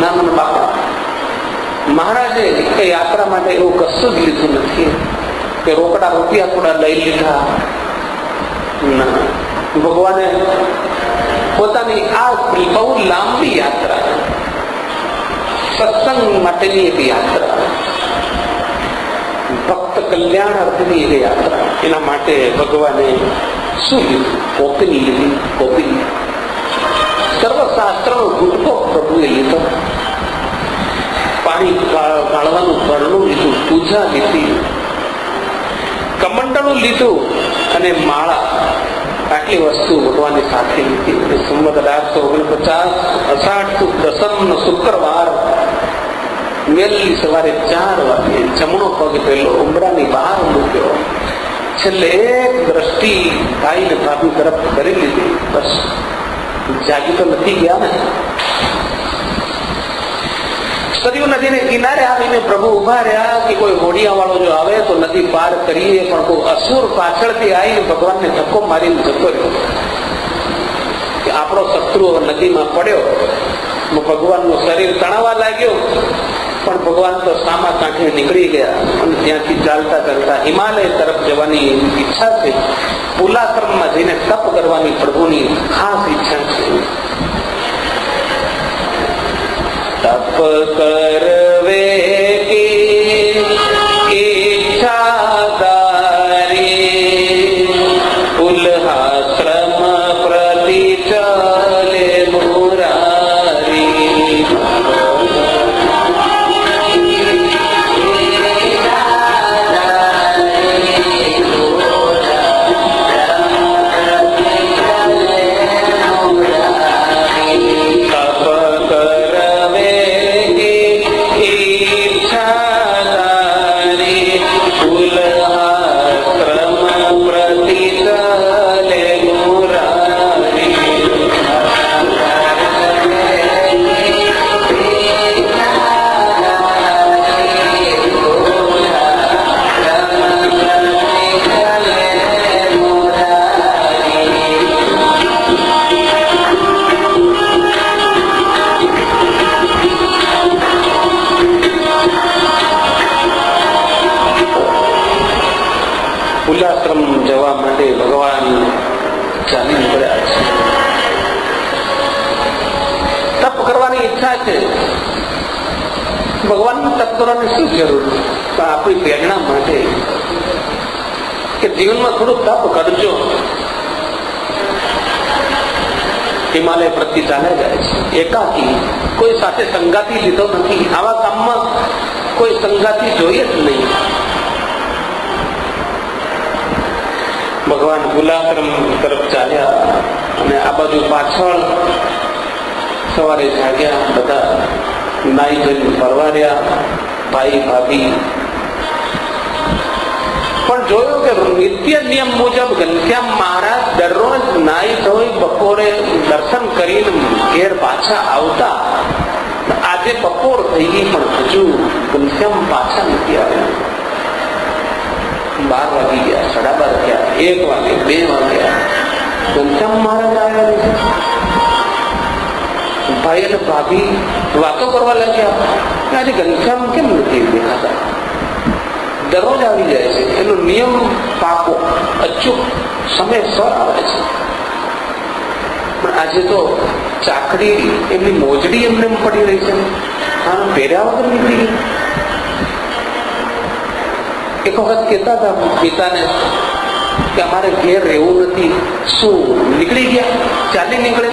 નાના બાપા મહારાજે એ યાત્રા માટે એવું કશું જ લીધું નથી કે રોકડા રૂપિયા થોડા લઈ લીધા. ના, ભગવાને પોતાની આ બહુ લાંબી યાત્રા, સત્સંગ માટેની એક યાત્રા, ભક્ત કલ્યાણ અર્થની એક યાત્રા, એના માટે ભગવાને શું લીધું? કોપી લીધી. કોપી સર્વશાસ્ત્રનો ગુટકો પ્રભુએ લીધો. પાણી ગાળવાનું ભરણું લીધું, પૂજા લીધી, કમંડળું લીધું અને માળા, આટલી વસ્તુ ભગવાને સાથે લીધી. સંવત 1849 અષાઢ સુદ દસમ શુક્રવાર વહેલી સવારે 4 વાગે જમણો પગ પેલો ઉંબરાની બહાર મૂક્યો. છેલ્લે એક દ્રષ્ટિ ભાઈ ને ભાભી તરફ કરી લીધી. બસ જાગી તો નથી ગયા ને. સરયુ નદીને કિનારે આવીને પ્રભુ ઉભા રહ્યા કે કોઈ હોડિયા વાળો જો આવે તો નદી પાર કરીએ, પણ કોઈ અસુર પાછળથી આવીને ભગવાનને ધક્કો મારીને જતો રહ્યો. કે આપણો શત્રુ નદીમાં પડ્યો, ભગવાનનું શરીર તણાવા લાગ્યો, પણ ભગવાન તો સામા કાંઠે નીકળી ગયા અને ત્યાંથી ચાલતા ચાલતા હિમાલય તરફ જવાની ઈચ્છા છે. પુલાક્રમમાં જઈને તપ કરવાની પ્રભુની ખાસ ઈચ્છા છે. તપ કરવે ઈચ્છાધારી પુલહાશ્રમ પ્રતિ ચલે મુરારી. તપ કરવે કુલાશ્રમ જવા માટે ભગવાન ચાલી નીકળ્યા છે. તપ કરવાની ઈચ્છા છે. ભગવાનનું તપ કરવાની શું જરૂર? આપણી પ્રેરણા માટે કે જીવનમાં થોડું તપ કરજો. હિમાલય પ્રત્યે ચાલ્યા જાય છે એકાકી, કોઈ સાથે સંગાતી લીધો નથી. આવા કામમાં કોઈ સંગાતી જોઈએ જ નહીં. ભગવાન કુલાશ્રમ તરફ ચાલ્યા અને આ બાજુ પાછળ સવારે જાગ્યા, બધા નાઈ ધોઈને પરવાર્યા, ભાઈ ભાભી. પણ જોયું કે નિત્ય નિયમ મુજબ ઘનશ્યામ મહારાજ દરરોજ નાઈ ધોઈ બપોરે દર્શન કરીને ઘેર પાછા આવતા. આજે બપોર થઈ ગઈ પણ હજુ ઘનશ્યામ પાછા નથી આવ્યા. 12 વાગી ગયા, 12:30 ગયા, 1 વાગે, 2 વાગ્યા, ઘનશ્યામ મહારાજ આવ્યા નથી. ભાઈ અને ભાભી વાતો કરવા લાગ્યા, આજે ઘનશ્યામ કેમ નથી દેખાતા? દરરોજ આવી જાય છે, એનો નિયમ પાકો, અચૂક સમયસર આવે છે. પણ આજે તો ચાકડી એમની મોજડી એમને પડી રહી છે, આનો પહેર્યા વગર નીકળી ગઈ. એક વખત કહેતા હતા પિતાને કે અમારે ઘેર રહેવું નથી. શું નીકળી ગયા? ચાલી નીકળે,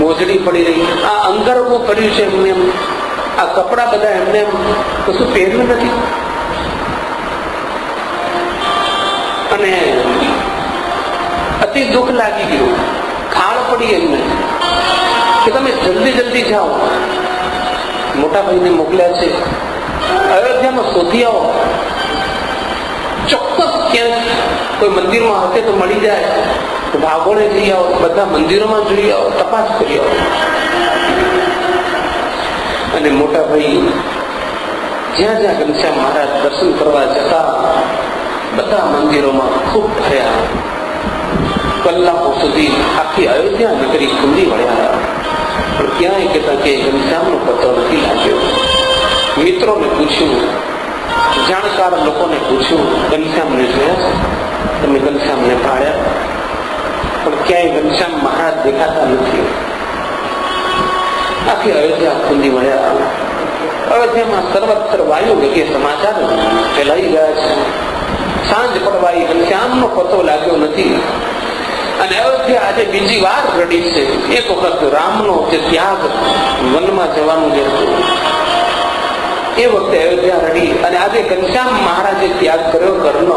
મોજડી પડી રહી, આ અંગરવું કર્યું છે એમને, આ કપડા બધા એમને કશું પહેર્યું નથી. અને અતિ દુઃખ લાગી ગયું, ખાળ પડી એમને કે તમે જલ્દી જલ્દી જાઓ. મોટા ભાઈને મોકલ્યા છે, અયોધ્યામાં શોધી આવો, ચોક્કસ ક્યાંક કોઈ મંદિરમાં હશે તો મળી જાય, ભાગોળે જઈ આવો, બધા મંદિરોમાં જોઈ આવો, તપાસ કરી આવો. અને મોટા ભાઈ જ્યાં જ્યાં ઘનશ્યામ મહારાજ દર્શન કરવા જતા બધા મંદિરોમાં ખૂબ ફર્યા. કલાકો સુધી આખી અયોધ્યા નગરી ખુલ્લી વળ્યા, પણ ક્યાંય કહેતા કે ઘનશ્યામનો પતો નથી લાગ્યો. મિત્રોને પૂછ્યું, જાણકાર લોકોને પૂછ્યું, ઘનશ્યામને જોયા? તમે ઘનશ્યામને ભાળ્યા? પણ ક્યાંય ઘનશ્યામ મહારાજ દેખાતા નથી. આખી અયોધ્યા ખુલ્લી વળ્યા. અયોધ્યામાં સર્વત્ર વાયુ વેગે સમાચાર ફેલાઈ ગયા છે. સાંજ પડવાઈ, ઘનશ્યામનો પતો લાગ્યો નથી. અને અયોધ્યા આજે બીજી વાર રડી છે. એક વખત રામનો જે ત્યાગ, વનમાં જવાનું જે હતું, એ વખતે અયોધ્યા રડી. અને આજે ઘનશ્યામ મહારાજે ત્યાગ કર્યો ઘરનો,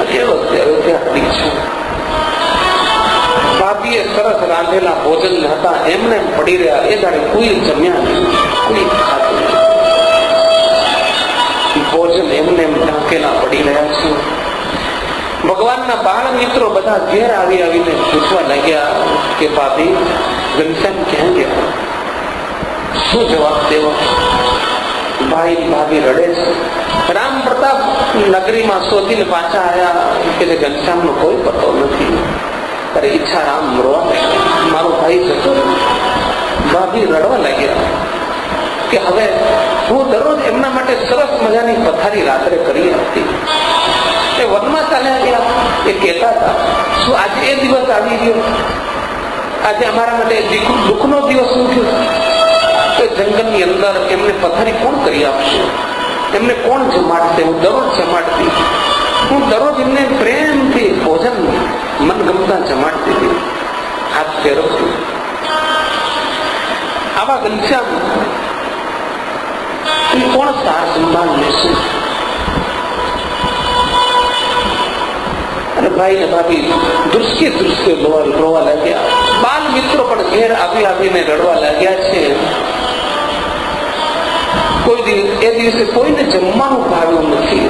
એ વખતે અયોધ્યા રડી છે. ભાભીએ સરસ રાંધેલા ભોજન હતા, એમને પડી રહ્યા. એ દાડે કોઈ જમ્યા નહીં, કોઈ ખાતું નહીં. ભોજન એમને ઢાંકેલા પડી રહ્યા છે. ભગવાનના બાળ મિત્રો બધા ઘેર આવી આવીને પૂછવા લાગ્યા કે ભાભી ઘનશ્યામ ક્યાં ગયા? શું જવાબ દેવો? ભાઈ ભાભી રડે છે. રામ પ્રતાપ નગરીમાં શોધીને પાછા આવ્યા કે ઘનશ્યામનો કોઈ પતો નથી. અરે ઈચ્છા રામ રોવા લાગ્યા, મારો ભાઈ જતો. ભાભી રડવા લાગ્યા કે હવે હું દરરોજ એમના માટે સરસ મજાની પથારી રાત્રે કરી આપતી. એ વનમાં ચાલ્યા ગયા. એ કહેતા હતા, શું આજે એ દિવસ આવી ગયો? આજે અમારા માટે દુઃખનો દિવસ શું થયો? તો જંગલની અંદર એમને પથારી કોણ કરી આપશે? એમને કોણ જમાડશે? હું દરરોજ જમાડતી. હું દરરોજ એમને પ્રેમથી ભોજન મનગમતા જમાડતી હતી, હાથ ફેરવતી. આવા ઘનશ્યામ કોણ સાર સંભાળ લેશે? અને ભાઈ ને ભાભી દૃશ્ય રોવા લાગ્યા. બાલ મિત્રો પણ ઘેર આવી આવીને રડવા લાગ્યા છે. એ દિવસે કોઈને જમવાનું ભાવ્યું નથી.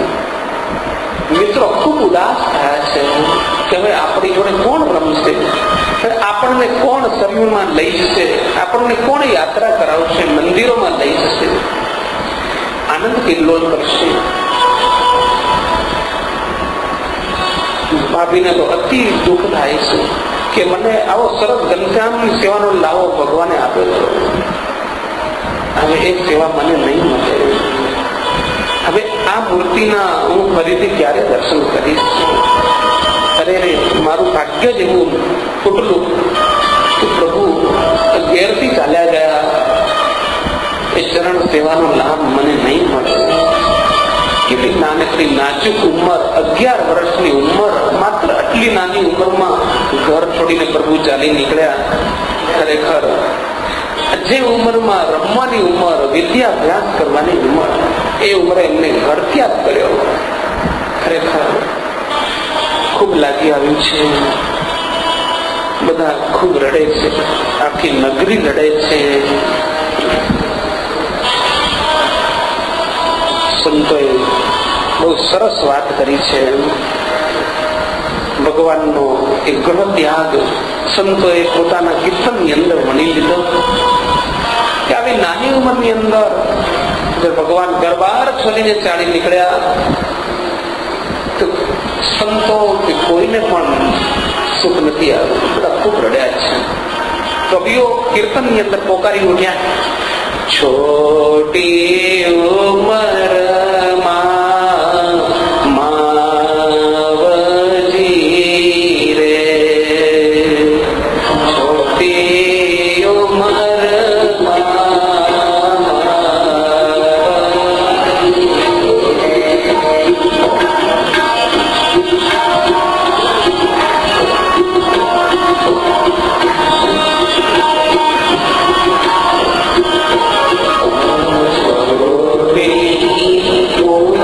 મિત્રો ખૂબ ઉદાસ થયા છે કે હવે આપણી જોડે કોણ રમશે? આપણને કોણ સમયમાં લઈ જશે? આપણને કોણ યાત્રા કરાવશે? મંદિરોમાં લઈ જશે? આનંદ કિલ્લોલ કરશે? ભાભીને તો અતિ દુઃખ થાય છે કે મને આવો સરસ ઘનશ્યામની સેવાનો લાવો ભગવાને આપ્યો છે, હવે એ સેવા મને નહીં મળે. હવે આ મૂર્તિના હું ફરીથી ક્યારે દર્શન કરીશ? અરે રે, મારું ભાગ્ય જ એવું ફૂટલું કે પ્રભુ ઘેરથી ચાલ્યા ગયા, એ ચરણ સેવાનો લાભ મને નહીં મળે. કેટલી નાનકડી નાજુક ઉંમર, 11 વર્ષની ઉંમર, માત્ર આટલી નાની ઉંમરમાં ઘર છોડીને પ્રભુ ચાલી નીકળ્યા. ખરેખર જે ઉંમરમાં રમવાની ઉંમર, વિદ્યાભ્યાસ કરવાની ઉંમર, એ ઉંમરે એમને ઘર ત્યાગ કર્યો. ખરેખર ખૂબ લાગી આવ્યું છે. બધા ખૂબ રડે છે, આખી નગરી રડે છે. સંતોએ બહુ સરસ વાત કરી છે. ભગવાનનો એ ગ્રહ ત્યાગ સંતોએ પોતાના કીર્તનની અંદર વણી લીધો કે આવી નાની ઉંમરની અંદર ભગવાન દરબાર છોડીને ચાલી નીકળ્યા તો સંતો કે કોઈને પણ સુખ નથી આવ્યું. બધા ખૂબ રડ્યા છે. કવિઓ કીર્તનની અંદર પોકારી ઉઠ્યા, છોટી ઉંમર Oh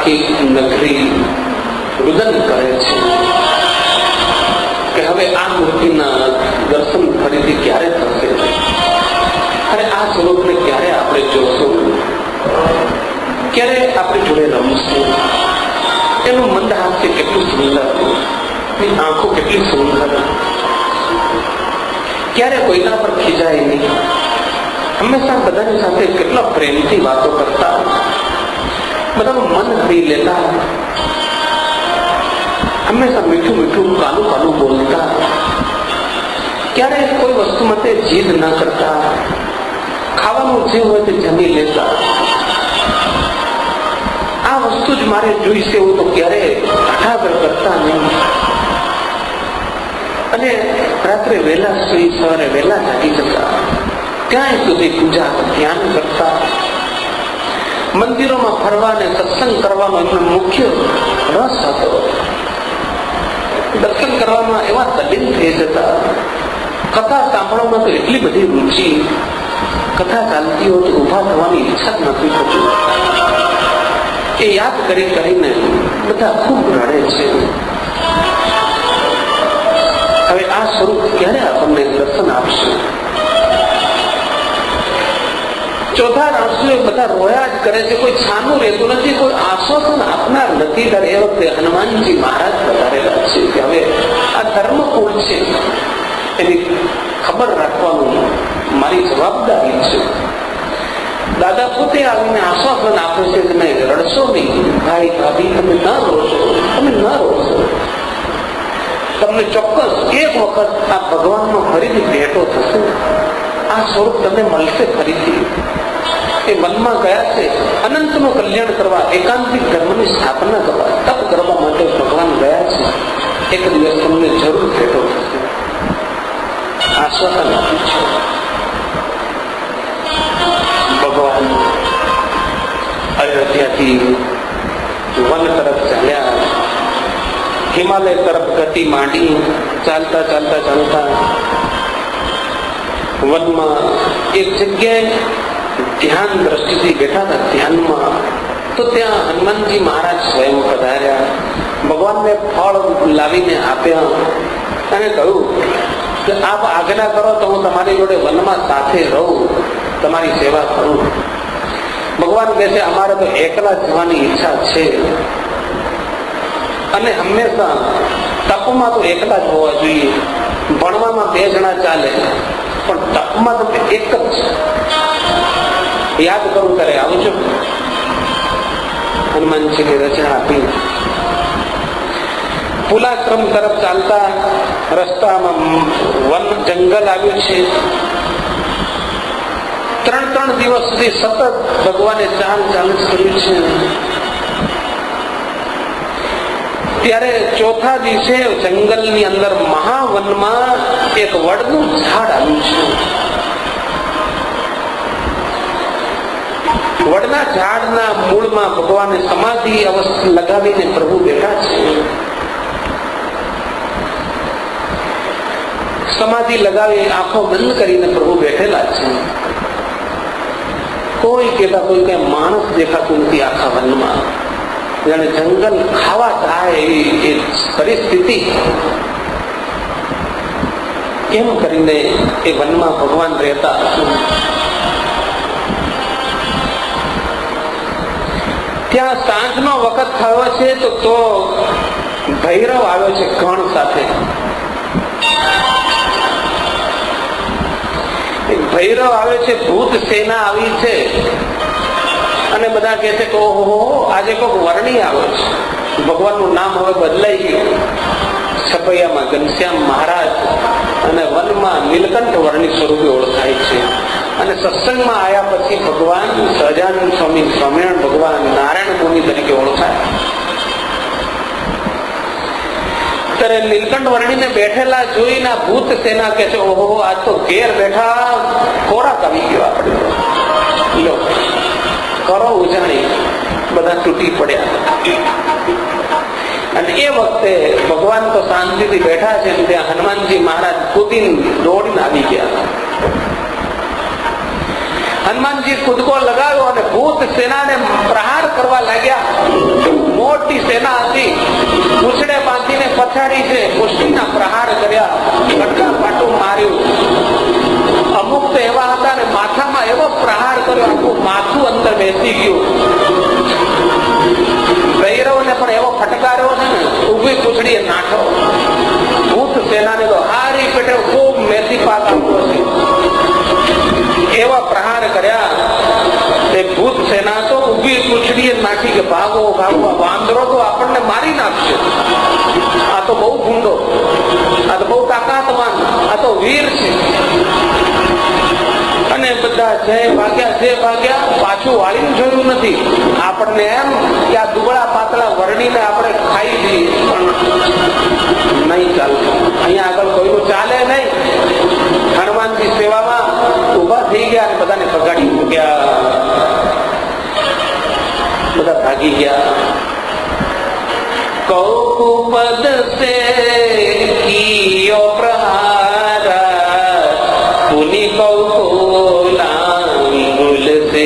આખી નગરી રુદન કરે છે કે હવે આ મૂર્તિના દર્શન ફરીથી ક્યારે થશે, અને આ સ્વરૂપને ક્યારે આપણે જોશું, ક્યારે આપણી જોડે રમશું. એનું મંદહાસ્ય કેટલું સુંદર, એની આંખો કેટલી સુંદર, ક્યારે કોઈના પર ખીજાય નહીં, હંમેશા બધાની સાથે કેટલા પ્રેમથી વાતો કરતા, બધાનું મન હરી લેતા, હંમેશા મીઠું મીઠું કાલું કાલું બોલતા, ક્યારે કોઈ વસ્તુ માટે જીદ ન કરતા, ખાવાનું જે હોય તે જમી લેતા. આ વસ્તુ જ મારે જોઈશે એવું તો ક્યારે ઠાઠાગર કરતા નહીં. અને રાત્રે વહેલા સુઈ સવારે વહેલા જાગી જતા, ક્યાંય સુધી પૂજા ધ્યાન કરતા. મંદિરોમાં ફરવા ને સત્સંગ કરવાનો એમનો મુખ્ય રસ હતો. દર્શન કરવામાં એવા તલ્લીન થઈ જતા. કથા સાંભળવામાં તો એટલી બધી રુચિ, કથા ચાલતી હોય તો ઉભા થવાની ઈચ્છા જ નથી થતી. એ યાદ કરી કરીને બધા ખૂબ રડે છે. હવે આ સ્વરૂપ ક્યારે આપણને દર્શન આપશે? ચોથા રાષ્ટ્રીય બધા રોયા જ કરે છે, કોઈ છાનું રહેતું નથી, કોઈ આશ્વાસન આપનાર નથી. ત્યારે એ વખતે હનુમાનજી મહારાજ વધારેલા છે કે હવે આ ધર્મકુળ છે, એની ખબર રાખવાનું મારી જવાબદારી છે. દાદા પોતે આવીને આશ્વાસન આપે છે કે નહીં, રડશો નહીં ભાઈ ભાભી, તમે ન રોશો, તમે ન રોશો. તમને ચોક્કસ એક વખત આ ભગવાનમાં ફરીથી ભેટો થશે, આ સ્વરૂપ તમને મળશે ફરીથી. એ મનમાં ગયા છે અનંતનું કલ્યાણ કરવા, એકાંતિક ધર્મની સ્થાપના કરવા, તપ કરવા માટે ભગવાન ગયા છે. એક દિવસ તમને જરૂર ભેટો થશે, આશ્વાસન આપ્યું છે. ભગવાન અયોધ્યાથી વન તરફ ચાલ્યા, હિમાલય તરફ ગતિ માંડી. ચાલતા ચાલતા ચાલતા વનમાં એક જગ્યાએ ધ્યાન દ્રષ્ટિથી બેઠા હતા, ધ્યાનમાં. તો ત્યાં હનુમાનજી મહારાજ સ્વયં પધાર્યા, ભગવાનને ફળ લાવીને આપ્યા અને કહ્યું કે આપ આજ્ઞા કરો તો હું તમારી જોડે વનમાં સાથે રહું, તમારી સેવા કરું. ભગવાન કહે છે અમારે તો એકલા જવાની ઈચ્છા છે, અને હંમેશા તપમાં તો એકલા જ હોવા જોઈએ. ભણવામાં 2 જણા ચાલે, પણ તપમાં તો એક જ. યાદ કરું ત્યારે આવજો. હનુમાનજીની રચના આપી. પુલાક્રમ તરફ ચાલતા રસ્તામાં વન જંગલ આવ્યું છે. 3 દિવસ સુધી સતત ભગવાને ચાલ કર્યું છે. ત્યારે ચોથા દિવસે જંગલની અંદર મહાવનમાં એક વડનું ઝાડ આવ્યું છે. વડના ઝાડના મૂળમાં ભગવાને સમાધિ અવસ્થા લગાવીને પ્રભુ બેઠા છે. સમાધિ લગાવી આંખો બંધ કરીને પ્રભુ બેઠેલા છે. કોઈ કેતા કોઈ કઈ માણસ દેખાતું નથી આખા વનમાં. જાણે જંગલ ખાવા જાય એવી પરિસ્થિતિ. કેમ કરીને એ વનમાં ભગવાન રહેતા હતા. ત્યાં સાંજનો વખત થયો છે તો ભૈરવ આવ્યો છે ગણ સાથે. ભૈરવ આવે છે, ભૂત સેના આવી છે, અને બધા કહે છે કે ઓહો આજે કોઈક વર્ણી આવ્યો છે. ભગવાનનું નામ હવે બદલાઈ ગયું. છપૈયામાં ઘનશ્યામ મહારાજ અને વનમાં નીલકંઠ વર્ણી સ્વરૂપે ઓળખાય છે. અને સત્સંગમાં આવ્યા પછી ભગવાન સહજાનંદ સ્વામી, સ્વામિનારાયણ ભગવાન, નારાયણ મુનિ તરીકે ઓળખાય. ત્યારે નીલકંઠ વર્ણીને બેઠેલા જોઈને ભૂત સેના કે છે ઓહો આજ તો ઘેર બેઠા ખોરાક આવી ગયો આપણે, લો કરો ઉજાણી. બધા તૂટી પડ્યા. અને એ વખતે ભગવાન તો શાંતિથી બેઠા છે, ત્યાં હનુમાનજી મહારાજ કૂદીને દોડીને આવી ગયા. હનુમાનજી કૂદકો લગાવ્યો અને ભૂત સેનાને પ્રહાર કરવા લાગ્યા. સેના હતી, પૂછડે બાંધીને પછાડી છે, મુષ્ટિના પ્રહાર કર્યા, કટકા પાટું માર્યું. અમુક તો એવા હતા ને માથામાં એવો પ્રહાર કર્યો, આખું માથું અંદર બેસી ગયું. ભૈરવને પણ એવો ફટકાર્યો છે ને, ઉભી પૂછડીએ નાઠો. ભૂત સેનાને તો હારી પેટે ખૂબ મેથી પાક આપતો છે, એવા પ્રહાર કર્યા. તે ભૂત સેના તો ઉભી પૂછડીએ નાખી કે ભાગો ભાગો, વાંદરો તો આપણને મારી નાખશે. આ તો બહુ ગુંડો, આ તો બહુ તાકાતવાન, આ તો વીર છે. અને બધા જે ભાગ્યા પાછું વાળીને જોયું નથી. આપણને એમ કે આ દુબળા પાતળા વર્ણીને આપણે ખાઈ જઈએ, પણ નહીં ચાલતું. અહીંયા આગળ કોઈનું ચાલે નહીં. હનુમાનજી સેવામાં ઉભા થઈ ગયા અને બધાને ભગાડી મૂક્યા. બધા ભાગી ગયા. કૌપદ સે કિયો પ્રહાર પુનિ કૌલાંગુલ સે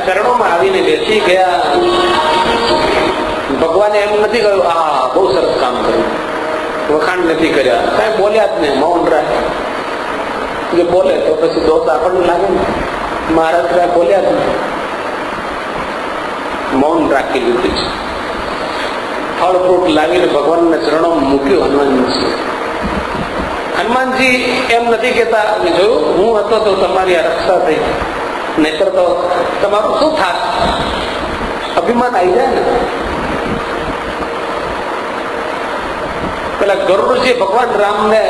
ચરણોમાં આવીને બેસી ગયા. ભગવાને એમ નથી કહ્યું આ બહુ સરસ કામ કર્યું, વખાણ નથી કર્યા, કઈ બોલ્યા જ નહીં, મૌન રાખે. જે બોલે તો પછી દોષ આપણને લાગે ને. મહારાજ કઈ બોલ્યા જ નહીં, મૌન રાખી લીધું છે. ફળ ફ્રૂટ લાવીને ભગવાનના ચરણોમાં મૂક્યું હનુમાનજી. હનુમાનજી એમ નથી કેતા જોયું હું હતો તો તમારી આ રક્ષા થઈ, નહીતર તો તમારું શું થાત? અભિમાન આવી જાય ને. પેલા ગરુડજી ભગવાન રામને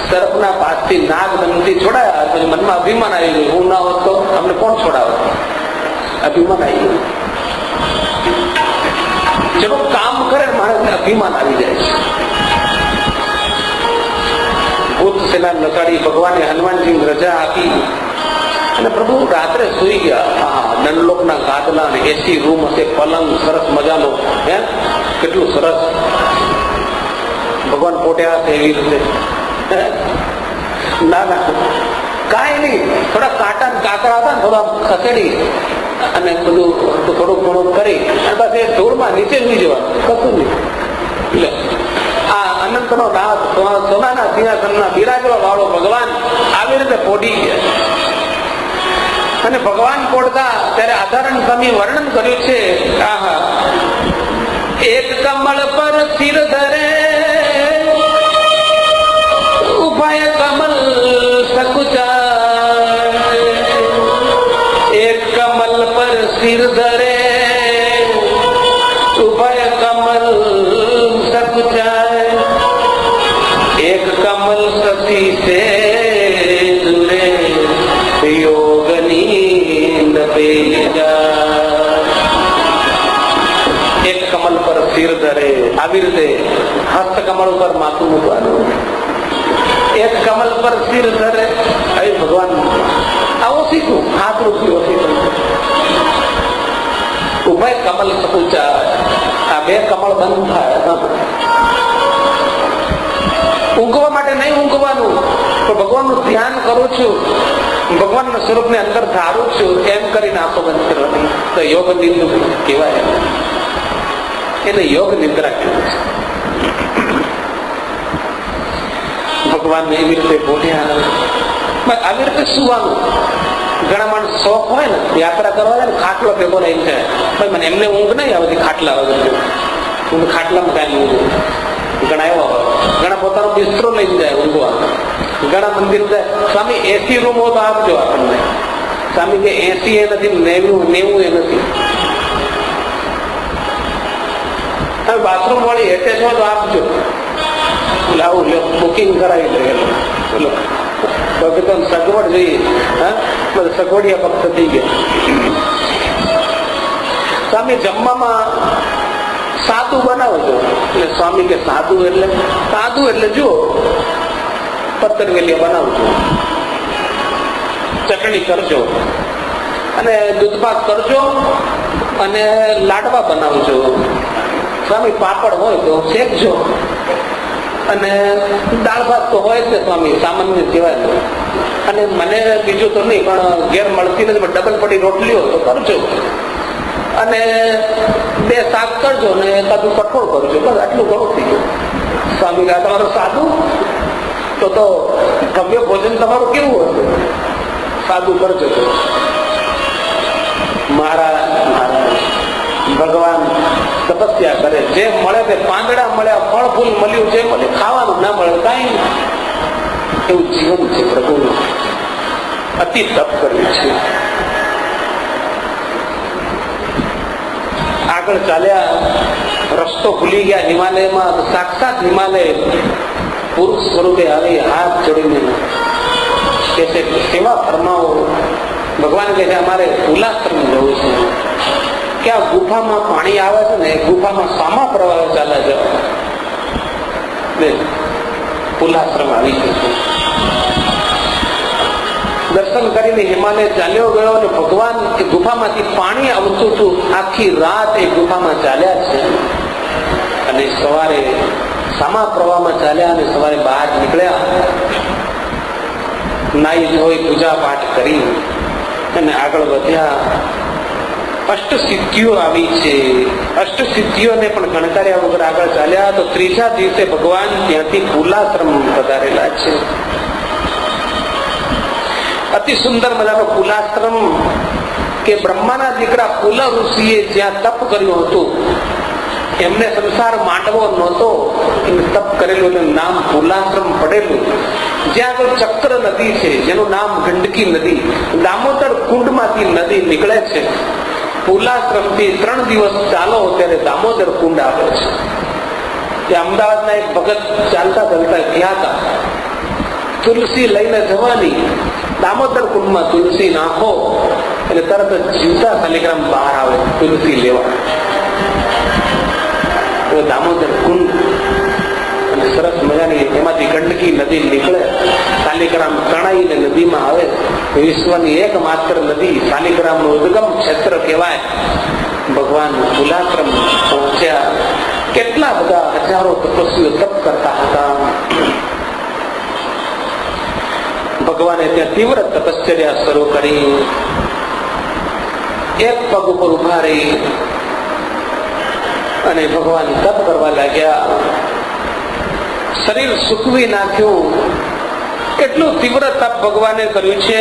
સર્પના પાસથી નાગદંડથી છોડાયા, પછી મનમાં અભિમાન આવી ગયું, હું ના હોત તો અમને કોણ છોડાવે? અભિમાન આવી ગયું. જેનું કામ કરે માણસને અભિમાન આવી જાય છે. ભૂત સેના નકારી ભગવાને હનુમાનજી રજા આપી અને પ્રભુ રાત્રે સુઈ ગયા. દંડલોકના ગાદલા ને એસી રૂમ હશે, પલંગ સરસ મજાનો, હે કેટલું સરસ. ભગવાન પોટ્યા હશે એવી રીતે. ના ના કાંઈ નહીં, થોડા કાંટા કાકડા હતા ને થોડા ખસેડી અને બધું થોડું ઘણું કરી અને પાછું એ ધૂળમાં નીચે નહીં જવાનું, કશું નહીં. એટલે આ અનંતનો નાથ સોનાના સિંહાસનના બિરાજવા વાળો ભગવાન આવી રીતે પોઢી ગયા. અને ભગવાન પોડતા ત્યારે આધારણ સ્વામી વર્ણન કર્યું છે. આહા, એક કમળ પર શિર ધરે ઉભય કમલ સકુચાય, એક કમલ પર શિર ધરે ઉભય કમલ સકુચાય, એક કમલ સતી સે દુરે એક કમલ પર શિર ધરે, આવી રીતે હસ્ત કમળ ઉપર માથું મૂકવાનું. એક કમલ પર શિર ધરે, હવે ભગવાન આવો શીખું, હાથ રૂપી ઓછી ઉભય કમલ સકુચા. આ બે કમળ બંધ થાય. ઊંઘવા માટે નહીં ઊંઘવાનું, તો ભગવાનનું ધ્યાન કરું છું, ભગવાનના સ્વરૂપને અંદર ધારું છું, એમ કરીને આંખો બંધ કરવાની. તો યોગ નિંદ્રા કહેવાય. એને યોગ નિંદ્રા કહેવાય છે. ભગવાનને એવી રીતે બોલ્યા. આવી રીતે સુવાનું. ઘણા માણસ શોખ હોય ને, યાત્રા કરવા જાય ને, ખાટલો ભેગો રહી જાય. ભાઈ મને એમને ઊંઘ નહીં આવતી ખાટલા વગર. ઊંઘ ખાટલામાં કાંઈ ઊંઘ. ઘણા એવા હોય, ઘણા પોતાનો બિસ્તરો લઈને જાય ઊંઘવા. ઘણા મંદિર જાય, સ્વામી એસી રૂમ હોય તો આપજો આપણને. સ્વામી કે 80 એ નથી, 90 એ નથી. બાથરૂમ વાળી એટેચ હોય તો આપજો. લાવું બુકિંગ કરાવી દે. બોલો સગવડ જોઈએ. હા, સગવડિયા ફક્ત થઈ ગયા. સ્વામી જમવામાં સાદું બનાવજો. એટલે સ્વામી કે સાદું એટલે જુઓ, પત્તરવેલિયા બનાવજો, ચટણી કરજો, અને દૂધપાક કરજો, અને લાડવા બનાવજો. સ્વામી પાપડ હોય તો શેકજો, અને દાળ ભાત તો હોય જ સ્વામી, સામાન્ય કહેવાય. અને મને બીજું તો નહીં, પણ ઘેર મળતી નથી, ડબલ પડી રોટલીઓ તો કરજો, અને 2 શાક કરજો, ને એકાદું કઠોળ કરજો. બસ આટલું ઘણું થઈ ગયું. સ્વામી આ તમારું સાદું, તો ભવ્ય ભોજન તમારું કેવું હશે? સાદું કરજો. મહારાજ ભગવાન તપસ્યા કરે, જે મળે તે પાંદડા મળ્યા, ફળ ફૂલ મળ્યું, જે મળે ખાવાનું, ના મળે કઈ. એવું જીવન છે પ્રભુનું. અતિ તપ કર્યું છે. આગળ ચાલ્યા, રસ્તો ભૂલી ગયા હિમાલયમાં. સાક્ષાત હિમાલય પુરુષ સ્વરૂપે આવી હાથ જોડીને કે સેવા ફરમાવો. ભગવાન કહે છે અમારે પુલાશ્રમ જવું છે. કે આ ગુફામાં પાણી આવે છે ને, ગુફામાં સામા પ્રવાહ ચાલે છે. પુલાશ્રમ આવી ગયો. દર્શન કરીને હિમાલય ચાલ્યો ગયો, અને ભગવાન એ ગુફામાંથી પાણી આવતું હતું. આખી રાત એ ગુફામાં ચાલ્યા છે, અને સવારે સામા પ્રવાહમાં ચાલ્યા, અને સવારે બહાર નીકળ્યા. નાઈ ધોઈ પૂજા પાઠ કરી અને આગળ વધ્યા. અષ્ટસિદ્ધિઓ આવી છે. અષ્ટસિદ્ધિઓને પણ ગણકાર્યા વગર આગળ ચાલ્યા. તો ત્રીજા દિવસે ભગવાન ત્યાંથી પુલાશ્રમ પધારેલા છે. અતિ સુંદર મજાનો પુલાશ્રમ, કે બ્રહ્માના દીકરા પુલ ઋષિએ જ્યાં તપ કર્યું હતું, એમને સંસાર માંડવો નહોતો, એને તપ કરેલું, એનું નામ પુલાશ્રમ પડેલું. જ્યાં કોઈ ચક્ર નદી છે, જેનું નામ ગંડકી નદી, દામોદર કુંડમાંથી નદી નીકળે છે. પુલાશ્રમ થી 3 દિવસ ચાલો ત્યારે દામોદર કુંડ આવે છે. ત્યાં અમદાવાદના એક ભગત ચાલતા ગયા હતા. તુલસી લઈને જવાની, દામોદર કુંડમાં તુલસી નાખો એટલે તરત જ જીવતા શાલિગ્રામ બહાર આવે તુલસી લેવા. દામોદર કુંડ, અને સરસ મજાની એમાંથી ગંડકી નદી નીકળે. શાલિગ્રામ તણાઈને નદીમાં આવે. વિશ્વની એકમાત્ર નદી, શાલિગ્રામ નું ઉદ્ગમ ક્ષેત્ર કહેવાય. ભગવાન પુલાશ્રમ પહોંચ્યા. કેટલા બધા હજારો તપસ્વીઓ તપ કરતા હતા. ભગવાને ત્યાં તીવ્ર તપશ્ચર્યા શરૂ કરી. એક પગ ઉપર ઉભા રહી અને ભગવાન તપ કરવા લાગ્યા. શરીર સૂકવી નાખ્યું. એટલું તીવ્ર તપ ભગવાને કર્યું છે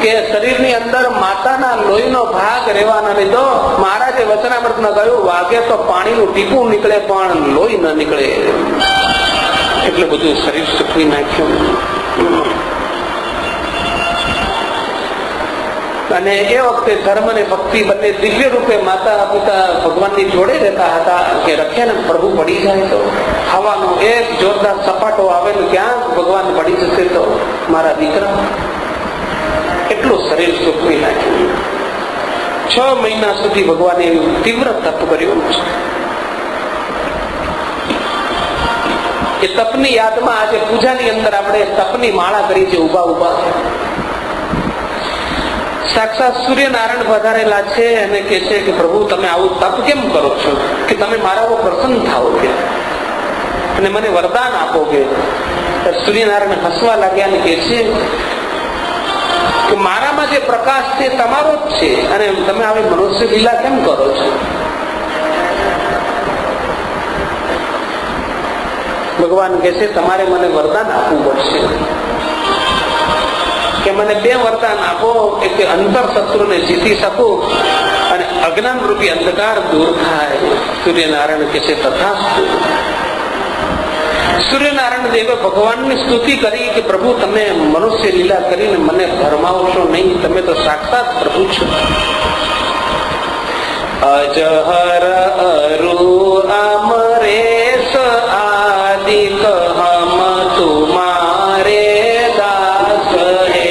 કે શરીરની અંદર માતાના લોહીનો ભાગ રહેવાના લીધો. મહારાજે વચનામૃતમાં કહ્યું, વાગે તો પાણીનું ટીપું નીકળે પણ લોહી ન નીકળે. એટલે બધું શરીર સૂકવી નાખ્યું. અને એ વખતે ધર્મ અને ભક્તિ બંને દિવ્ય રૂપે માતા પિતા ભગવાનની જોડે રહેતા હતા. કે રખે ને પ્રભુ પડી જાય તો હવાનો એક જોરદાર સપાટો આવે ને ક્યાં ભગવાન પડી જશે તો મારા દીકરા. એટલું શરીર સૂકવી નાખ્યું. 6 મહિના સુધી ભગવાને એવું તીવ્ર તપ કર્યું છે. એ તપની યાદમાં આજે પૂજાની અંદર આપણે તપની માળા કરી છે. ઉભા ઉભા સાક્ષાત સૂર્યનારાયણ પધારેલા છે અને કે છે કે પ્રભુ તમે આવું તપ કેમ કરો છો કે તમે મારા પર પ્રસન્ન થાઓ કે અને મને વરદાન આપો કે. સૂર્યનારાયણ હસવા લાગ્યા અને કે છે કે મારામાં જે પ્રકાશ છે તમારો જ છે અને તમે આવી મનુષ્ય લીલા કેમ કરો છો. ભગવાન કહે છે તમારે મને વરદાન આપવું પડશે કે મને બે વરદાન આપો કે અંતર શત્રુને જીતી શકું અને અજ્ઞાન રૂપી અંધકાર દૂર થાય. સૂર્યનારાયણ કહે છે તથાસ્તુ. સૂર્યનારાયણ દેવે ભગવાનની સ્તુતિ કરી કે પ્રભુ તમે મનુષ્ય લીલા કરીને મને ભરમાવશો નહીં, તમે તો સાક્ષાત પ્રભુ છો. અજહર અરુ અમરેશ આદિક હમ તુમારે દાસ હે.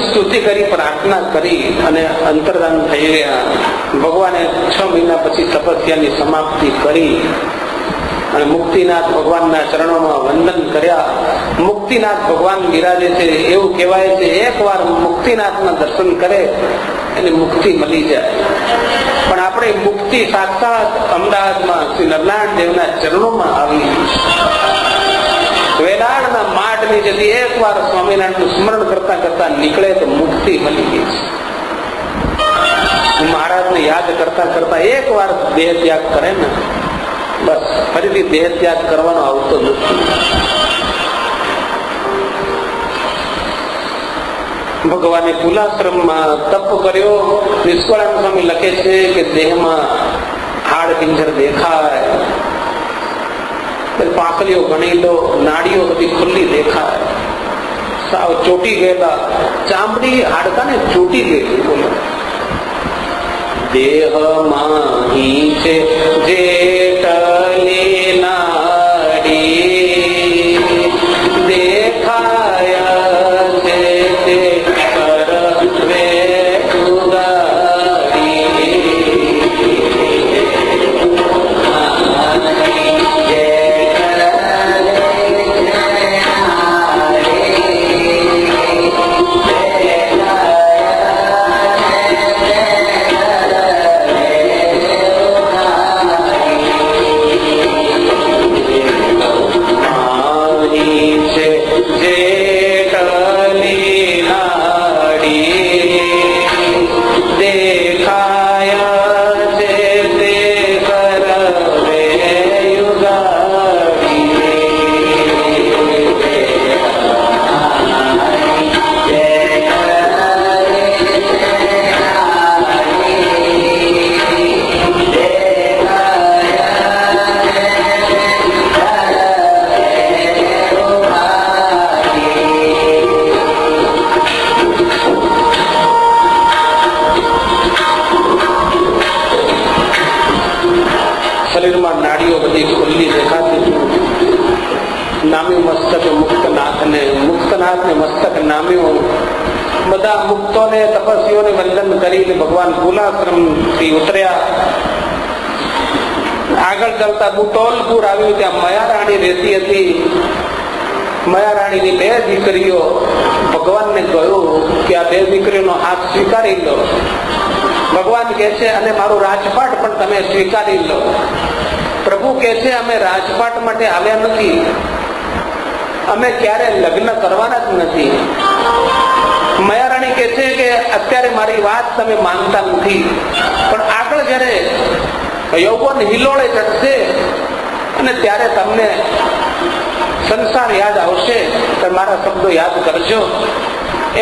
સ્તુતિ કરી, પ્રાર્થના કરી અને અંતર્ધાન થઈ ગયા. ભગવાને 6 મહિના પછી તપસ્યાની સમાપ્તિ કરી અને મુક્તિનાથ ભગવાનના ચરણોમાં વંદન કર્યા. મુક્તિનાથ ભગવાન બિરાજે છે. એવું કહેવાય છે એકવાર મુક્તિનાથના દર્શન કરે એને મુક્તિ મળી જાય. પણ આપણે મુક્તિ સાક્ષાત અમદાવાદમાં શ્રી નરનારાયણ દેવના ચરણોમાં આવી. વેલાળના માટ નીચેથી એકવાર સ્વામિનારાયણનું સ્મરણ કરતા કરતા નીકળે તો મુક્તિ મળી ગઈ છે. મહારાજને યાદ કરતા કરતા એકવાર દેહ ત્યાગ કરે ને બસ ફરીથી દેહ ત્યાગ કરવાનો આવતો નથી. ભગવાને કુલાશ્રમમાં તપ કર્યો. નિષ્કળાનંદ સ્વામી લખે છે કે દેહમાં હાડ પિંજર દેખાય, પાંખલીઓ ગણી લો, નાડીઓ બધી ખુલ્લી દેખાય, સાવ ચોટી ગયેલા ચામડી હાડકાને ચોટી ગયેલી. બોલો દેહમાં છે જેટલી નાડી દેખાય છે તે કરવે શરીરમાં નાડીઓ બધી ખુલ્લી દેખાતી. નામ્યું મસ્તક મુક્તનાથને, મુક્તનાથને મસ્તક નામ્યું. બધા મુક્તોને તપસ્વીઓને વંદન કરીને ભગવાન કુલાશ્રમ થી ઉતર્યા. આગળ ચાલતા બુટોલપુર આવ્યું. ત્યાં મયારાણી રહેતી હતી. મયારાણીની 2 દીકરીઓ ભગવાનને કહ્યું કે આ 2 દીકરીઓનો હાથ સ્વીકારી લો. ભગવાન કહે છે અને મારું રાજપાટ પણ તમે સ્વીકારી લો. પ્રભુ કહે છે અમે રાજપાટ માટે આવ્યા નથી, અમે ક્યારે લગ્ન કરવાના જ નથી. મયારાણી કહે છે કે અત્યારે મારી વાત તમે માનતા નથી, પણ આગળ જયારે યૌવન હિલોળે ચડશે અને ત્યારે તમને સંસાર યાદ આવશે તો મારા શબ્દો યાદ કરજો.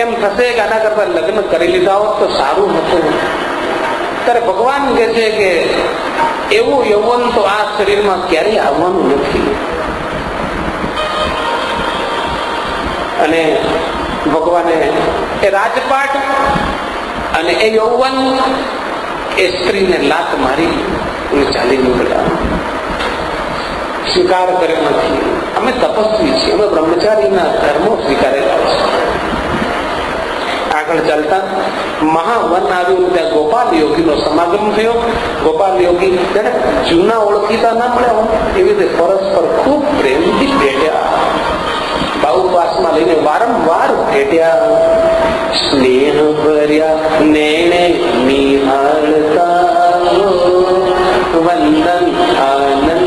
એમ થશે કે આના કરતા લગ્ન કરી લીધા હોત તો સારું હતું. ત્યારે ભગવાન કહે છે કે એવું યૌવન તો આ શરીરમાં ક્યારેય આવવાનું નથી. અને ભગવાને એ રાજપાટ અને એ યૌવન એ સ્ત્રીને લાત મારી અને ચાલી નીકળ્યા. સ્વીકાર કર્યો નથી. અમે તપસ્વી છીએ, અમે બ્રહ્મચારીના ધર્મો સ્વીકારેલા છે. આગળ ચાલતા મહાવન આવ્યું, ત્યાં ગોપાલ યોગીનો સમાગમ થયો. ગોપાલ યોગી તેને જૂના ઓળખીતા ના મળ્યા એવી રીતે પરસ્પર ખૂબ પ્રેમથી ભેટ્યા. બાહુ પાસમાં લઈને વારંવાર ભેટ્યા. સ્નેહ ભર્યા નેણે નિહાળતા વંદન આનંદ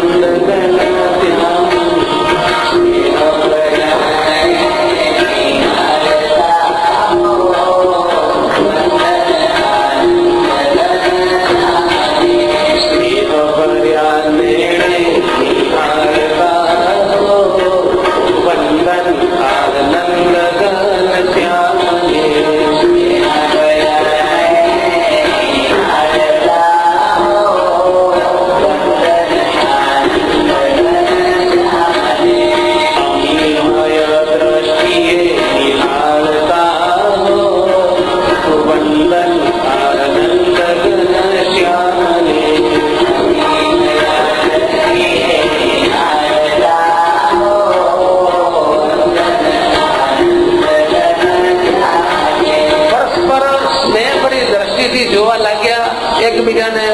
એકબીજાને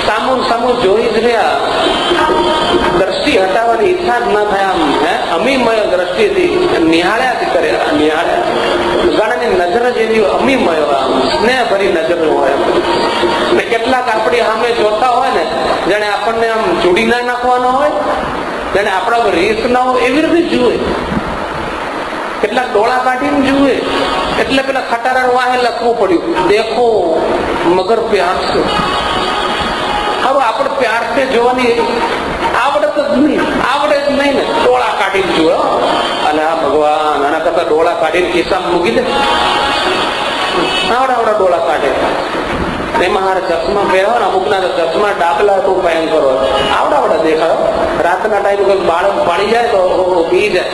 સામું સામું જોઈ જ રહ્યા. દ્રષ્ટિ હટાવવાની ઈચ્છા જ ના થાય. આમ અમીમય દ્રષ્ટિથી નિહાળ્યા જ કર્યા. નિહાળ્યા ઘણાની નજર જેવી અમીમય સ્નેહ ભરી નજર હોય. ને કેટલાક આપણી સામે જોતા હોય ને જાણે આપણને આમ જોડી ના નાખવાનો હોય, જાણે આપણા રીસ ના હોય એવી રીતે જુએ. કેટલાક ડોળા કાઢીને જુએ. એટલે પેલા ખટારા વાહે લખવું પડ્યું, દેખો મગર પ્યાર છે. હવે આપણે પ્યાર છે જોવાની આવડત જ નહીં, આવડે જ નહીં ને ડોળા કાઢીને જુએ. અને આ ભગવાન આના કરતા ડોળા કાઢીને ખિસ્સામાં મૂકી દે. આવડા આવડા ડોળા કાઢે. એમાં હારે ચશ્મા પહેરવા ને અમુક ના ચશ્મા ડાકલા તો ભયંકર હોય. આવડા આવડા દેખાડો. રાતના ટાઈમ કોઈ બાળક પાણી જાય તો પી જાય.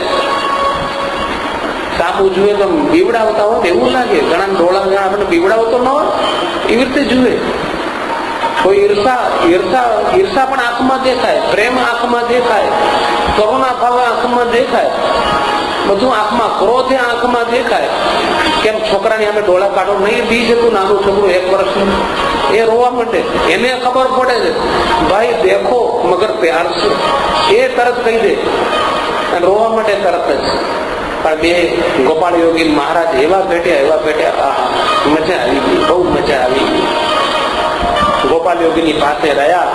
સામું જુએ તો બીવડાવતા હોય એવું લાગે. ઘણા ડોળા ઘણા આપણને બીવડાવતો ન હોય એવી રીતે જુએ. કોઈ ઈર્ષા પણ આંખમાં દેખાય, પ્રેમ આંખમાં દેખાય, કરુણા ભાવ આંખમાં દેખાય, બધું આંખમાં, ક્રોધ આંખમાં દેખાય. કેમ છોકરાની અમે ડોળા કાઢો નહીં, બી જતું નાનું છોકરું 1 વર્ષનું એ રોવા માંડે. એને ખબર પડે છે ભાઈ દેખો મગર પ્યાર છે, એ તરત કહી દે અને રોવા માંડે તરત જ. પણ બે ગોપાલ યોગી મહારાજ એવા બેઠ્યા, મજા આવી ગઈ, બહુ મજા આવી ગઈ. ગોપાલ યોગીની પાસે રહ્યા,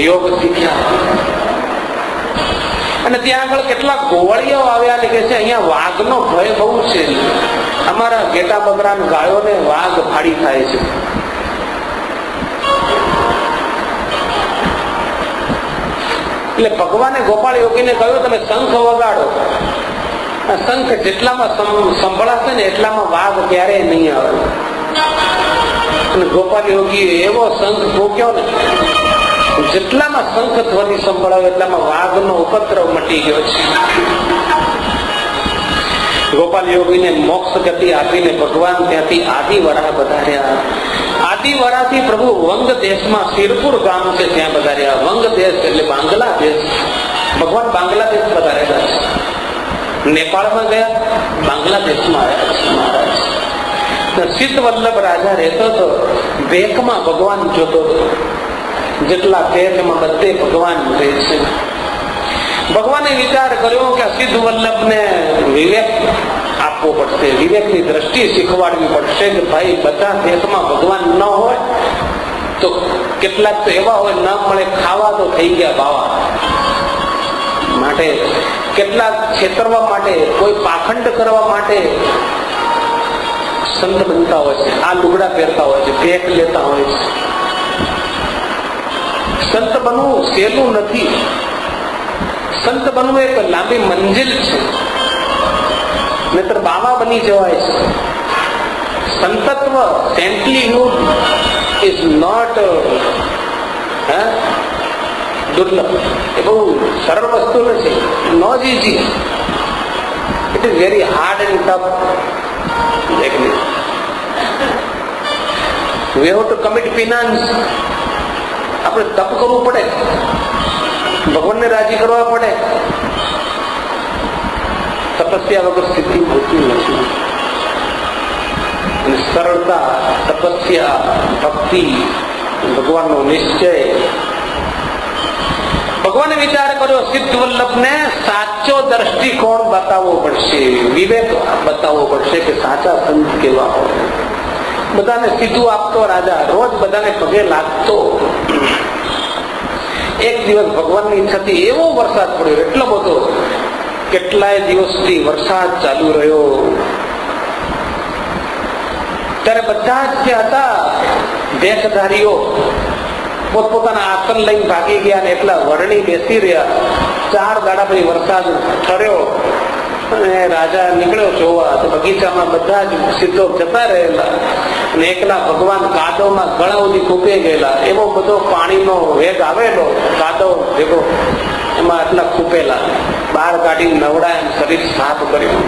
યોગ શીખ્યા. અને ત્યાં આગળ કેટલાક ગોવાળીઓ આવ્યા ને કે છે અહીંયા વાઘનો ભય બહુ છે. અમારા ઘેટા બકરા ગાયોને વાઘ ફાડી થાય છે. એટલે ભગવાને ગોપાલ યોગીને કહ્યું તમે શંખ વગાડો. શંખ જેટલામાં સંભળાશે ને એટલામાં વાઘ ક્યારેય નહીં આવે. અને ગોપાલ યોગી એવો શંખ ફૂંક્યો ને જેટલામાં શંખ ધ્વનિ સંભળાવે એટલામાં વાઘનો ઉપદ્રવ મટી ગયો છે. ગોપાલ યોગીને મોક્ષ ગતિ આપીને ભગવાન ત્યાંથી આદિવરા પધાર્યા. આદિવરાથી પ્રભુ વંગ દેશમાં સિરપુર ગામ છે ત્યાં પધાર્યા. વંગ દેશ એટલે બાંગ્લાદેશ. ભગવાન બાંગ્લાદેશ પધારેલા છે. નેપાળમાં ગયા, બાંગ્લાદેશમાં આવ્યા છે મહારાજ. સિદ્ધ વલ્લભ રાજા રહેતો હતો, ભેખમાં ભગવાન જોતો હતો. જેટલા ભેખમાં બધે ભગવાન રહે છે. ભગવાને વિચાર કર્યો કે સિદ્ધ વલ્લભને વિવેક આપવો પડશે, વિવેકની દ્રષ્ટિ શીખવાડવી પડશે કે ભાઈ બધા ભેખમાં ભગવાન ન હોય તો કેટલાક તો એવા હોય ન મળે ખાવા તો થઈ ગયા બાવા. માટે કેટલાક છેતરવા માટે, કોઈ પાખંડ કરવા માટે સંત બનતા હોય છે, આ લુગડા પહેરતા હોય છે, ભેટ લેતા હોય છે. સંત બનવું સહેલું નથી. સંત બનવું એક લાંબી મંજિલ છે, નહીતર બાવા બની જવાય છે. સંતત્વ, સેન્ટલીહુડ ઇઝ નોટ દુર્લભ. એ બહુ સરળ વસ્તુ નથી. Not easy. It is very hard and tough. We have to commit penance. આપણે તપ કરવું પડે, ભગવાનને રાજી કરવા પડે. તપસ્યા વગર સિદ્ધિ મળતી નથી. અને સરળતા, તપસ્યા, ભક્તિ, ભગવાનનો નિશ્ચય. ભગવાને વિચાર કર્યો સિદ્ધ વલ્લભને સાચો દ્રષ્ટિકોણ બતાવવો પડશે, વિવેક બતાવવો પડશે કે સાચા સંત કેવા હોય. બધાને સીધું આપતો રાજા, રોજ બધાને પગે લાગતો. એક દિવસ ભગવાનની ઈચ્છાથી એવો વરસાદ પડ્યો, એટલો બધો, કેટલાય દિવસથી વરસાદ ચાલુ રહ્યો. ત્યારે બધા જ જે હતા દેશધારીઓ પોતપોતાના આસન લઈને ભાગી ગયા ને એટલા વરણી બેસી રહ્યા. 4 દાડા પછી વરસાદ ઠર્યો અને રાજા નીકળ્યો જોવા, તો બગીચામાં બધા જ સિદ્ધો જતા રહેલા અને એકલા ભગવાન કાદવમાં ગળા સુધી ખૂપી ગયેલા. એવો બધો પાણીનો વેગ આવેલો, કાદવ ભેગો, એમાં આટલા ખૂપેલા. બહાર કાઢી નવડાય, શરીર સાફ કર્યું.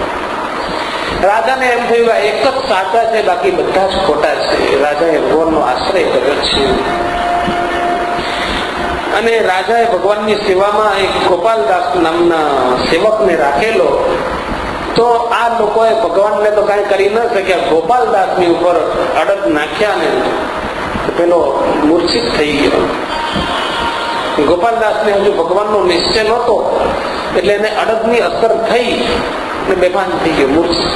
રાજાને એમ થયું એક જ સાચા છે, બાકી બધા જ ખોટા છે. રાજાએ ભગવાનનો આશ્રય કર્યો છે. અને રાજાએ ભગવાનની સેવામાં એક ગોપાલદાસ નામના સેવકને રાખેલો. તો આ લોકોએ ભગવાનને તો કઈ કરી ન શક્યા. ગોપાલદાસની ઉપર અડદ નાખ્યા ને પેલો મૂર્છિત થઈ ગયો. ગોપાલદાસને હજુ ભગવાનનો નિશ્ચય નહોતો, એટલે એને અડદની અસર થઈ ને બેભાન થઈ ગયો, મૂર્છિત.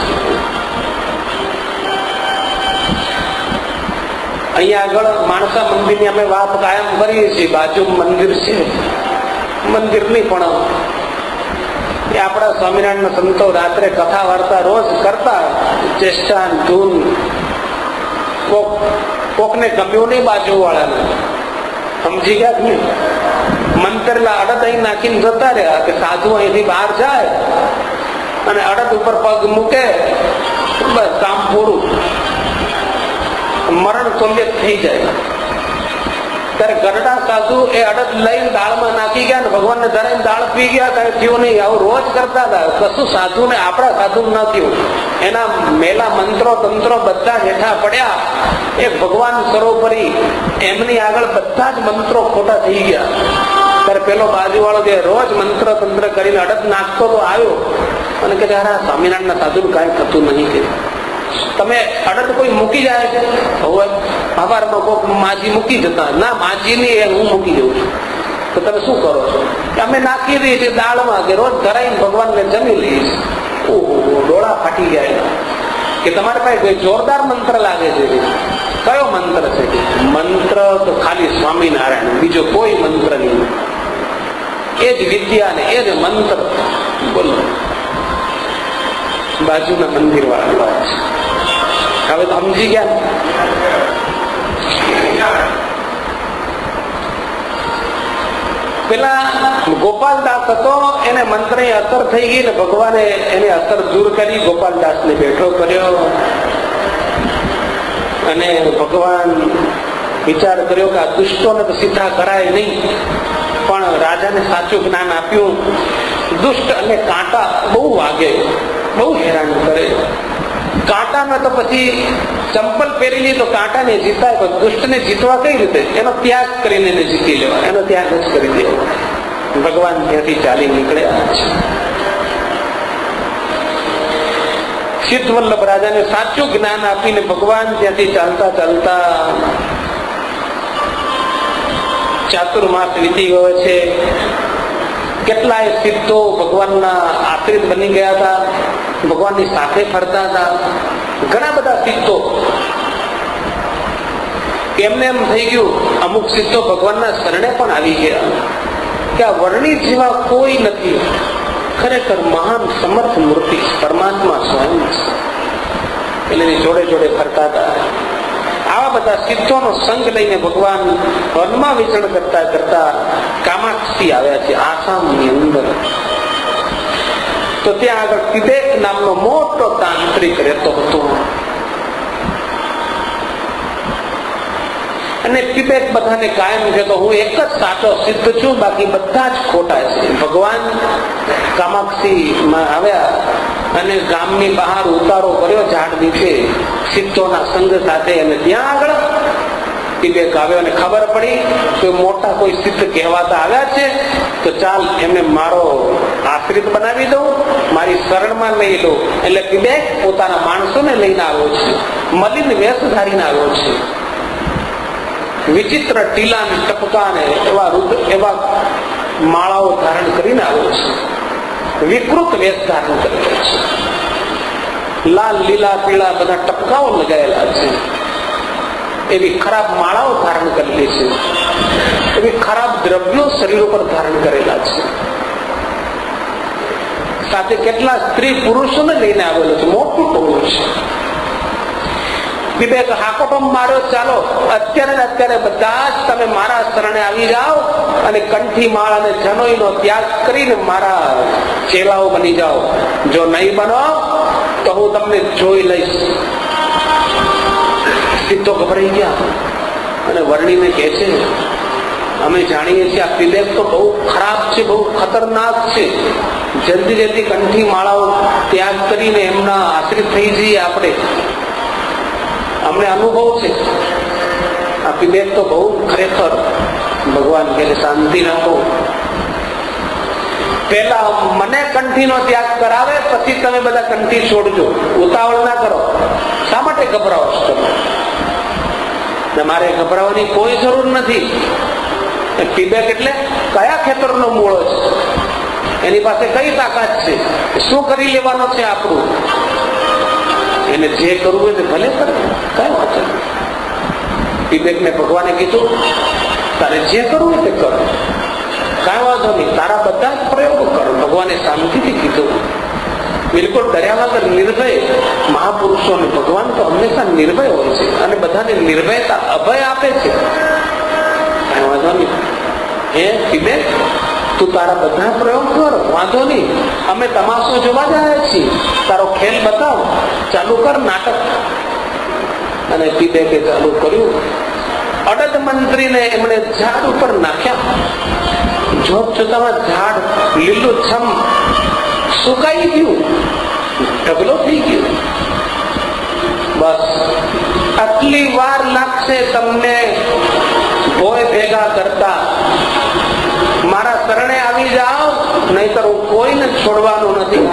અહીંયા આગળ માણસા મંદિરની અમે વાત કાયમ કરીએ છીએ, બાજુ મંદિર છે. મંદિર નહીં પણ એ આપણા સ્વામિનારાયણ સંતો રાત્રે કથા વાર્તા રોજ કરતા. ચેષ્ટા ધૂન કોકને ગમ્યું નહીં, બાજુ વાળાને સમજી ગયા નહીં. મંતરેલા અડદ અહીં નાખીને જતા રહ્યા કે સાધુ અહીંથી બહાર જાય અને અડદ ઉપર પગ મૂકે, બસ કામ પૂરું, મરણ તુલ્ય થઈ જાય. ત્યારે ગરડા સાધુ એ અડદ લઈને દાળમાં નાખી ગયા ને ભગવાનને ધરાઈને દાળ પી ગયા. કઈ થયું નહીં. આવું રોજ કરતા હતા. કશું સાધુ ને આપણા સાધુ ન થયું. એના મેલા મંત્રો તંત્રો બધા હેઠા પડ્યા. એક ભગવાન સરોવરી એમની આગળ બધા જ મંત્રો ખોટા થઈ ગયા. ત્યારે પેલો બાજુ વાળો જે રોજ મંત્ર તંત્ર કરીને અડદ નાખતો તો આવ્યો અને કે સ્વામિનારાયણ સાધુ કાંઈ થતું નહીં. કે તમે અડદ કોઈ મૂકી જાય છે, હવે સવારમાં કોઈક માજી મૂકી જતા, ના માજી નહીં, હું મૂકી જઉં છું. તો તમે શું કરો છો? અમે નાખી દઈએ છીએ દાળમાં, કે રોજ ધરાઈને ભગવાનને જમી લઈએ. ઓહો, ડોળા ફાટી ગયા. કે તમારે પાસે કોઈ જોરદાર મંત્ર લાગે છે. કયો મંત્ર છે? મંત્ર તો ખાલી સ્વામિનારાયણ, બીજો કોઈ મંત્ર નહીં. એ જ વિદ્યા ને એ જ મંત્ર. બોલો, બાજુના મંદિર વાળા હવે તો સમજી ગયા. પેલા ગોપાલદાસ હતો, એને મંત્રની અસર થઈ ગઈ ને ભગવાને એની અસર દૂર કરી, ગોપાલદાસ ને બેઠો કર્યો. અને ભગવાન વિચાર કર્યો કે આ દુષ્ટોને તો સીધા કરાય નહીં, પણ રાજાને સાચું જ્ઞાન આપ્યું. દુષ્ટ અને કાંટા બહુ વાગે, બહુ હેરાન કરે. કાંટામાં તો પછી ચંપલ પહેરી તો કાંટાને જીતાય, પણ દુષ્ટને જીતવા કઈ રીતે? એનો ત્યાગ કરીને એને જીતી લેવા, એનો ત્યાગ જ કરી દેવો. ભગવાન ત્યાંથી ચાલી નીકળ્યા છે. સિદ્ધ વલ્લભ રાજાને સાચું જ્ઞાન આપીને ભગવાન ત્યાંથી ચાલતા ચાલતા ચાતુર્માસ વીતી ગયો છે. કેટલાય સિદ્ધો ભગવાનના આશ્રિત બની ગયા હતા, ભગવાનની સાથે ફરતા હતા. ઘણા બધા સિદ્ધો એમને એમ થઈ ગયું, અમુક સિદ્ધો ભગવાનના શરણે પણ આવી ગયા. કે આ વર્ણિત જેવા કોઈ નથી. ખરેખર મહાન સમર્થ મૂર્તિ પરમાત્મા સ્વયં છે. એટલે જોડે જોડે ફરતા હતા. આવા બધા સિદ્ધોનો સંગ લઈને ભગવાન વનમાં વિચરણ કરતા કરતા કામાક્ષી આવ્યા છે, આસામની અંદર. તો ત્યાં આગળ તિબેટ નામનો મોટો તાંત્રિક રહેતો હતો. અને તિબેટ બધાને કાયમ કહેતો, હું એક જ સાચો સિદ્ધ છું, બાકી બધા જ ખોટા છે. ભગવાન કામાક્ષી માં આવ્યા અને ગામની બહાર ઉતારો કર્યો ઝાડ નીચે સિદ્ધોના સંઘ સાથે. અને ત્યાં આગળ તિબેટ આવ્યો અને ખબર પડી કે મોટા કોઈ સિદ્ધ કહેવાતા આવ્યા છે, તો ચાલ એમને મારો આશ્રિત બનાવી દઉં, મારી શરણમાં લઈ લઉં. એટલે તિબેટ પોતાના માણસોને લઈને આવ્યો છે, મલિન વેશ ધારીને આવ્યો છે. વિચિત્ર ટીલા ને ટપકા ને એવા માળાઓ ધારણ કરીને આવ્યો છે. વિકૃત વેશ ધારણ કરેલો છે. લાલ લીલા પીળા બધા ટપકાઓ લગાયેલા છે. એવી ખરાબ માળાઓ ધારણ કરેલી છે. એવી ખરાબ દ્રવ્યો શરીર ઉપર ધારણ કરેલા છે. સાથે કેટલા સ્ત્રી પુરુષોને લઈને આવેલો છે. મોટું ટોળું છે. વિવેક હાકોટો માર્યો, ચાલો અત્યારે બધા જ તમે મારા શરણે આવી જાઓ અને કંઠી માળ અને જનોઈનો ત્યાગ કરીને મારા ચેલાઓ બની જાઓ. જો નહીં બનો તો હું તમને જોઈ લઈશ. સિદ્ધો ગભરાઈ ગયા અને વર્ણીને કહે છે, અમે જાણીએ છીએ આ વિવેક તો બહુ ખરાબ છે, બહુ ખતરનાક છે. જલ્દી કંઠી માળાઓ ત્યાગ કરીને એમના આશ્રિત થઈ જઈએ આપણે. અમને અનુભવ છે. આ વિવેક તો બહુ ખરેખર. ભગવાન કહે શાંતિ રાખો, પેલા મને કંઠીનો ત્યાગ કરાવે, પછી તમે બધા કંઠી છોડજો. ઉતાવળ ના કરો. શા માટે ગભરાવો છો તમે? મારે ગભરાવાની કોઈ જરૂર નથી. તિબેટ એટલે કયા ખેતરનો મૂળો છે? એની પાસે કઈ તાકાત છે? શું કરી લેવાનો છે આપણું? એને જે કરવું હોય તે ભલે કરે, કઈ વાત નથી. તિબેટને ભગવાને કીધું, તારે જે કરવું હોય તે કર, કઈ વાંધો નહીં, તારા બધા જ પ્રયોગો કરો. ભગવાને શાંતિથી કીધું. બિલકુલ ડર્યા વગર નિર્ભય. મહાપુરુષોને ભગવાન તો હંમેશા નિર્ભય હોય છે અને બધાને નિર્ભયતા અભય આપે છે. કઈ વાંધો નહીં. હે તિબેટ, તું તારા બધા પ્રયોગ કર, વાંધો નહીં. અમે તમાશો જોવા જ આવ્યા છીએ. તારો ખેલ બતાવ, ચાલુ કર નાટક. અને તિબેટે ચાલુ કર્યું. અડદ મંત્રીને એમણે ઝાડ ઉપર નાખ્યા. જોત જોતામાં ઝાડ લીલું છમ સુકાઈ ગયું, ઢગલો થઈ ગયો. બસ આટલી વાર લાગશે તમને ભોય ભેગા કરતા. મારા શરણે આવી જાઓ, નહીતર હું કોઈને છોડવાનું નથી.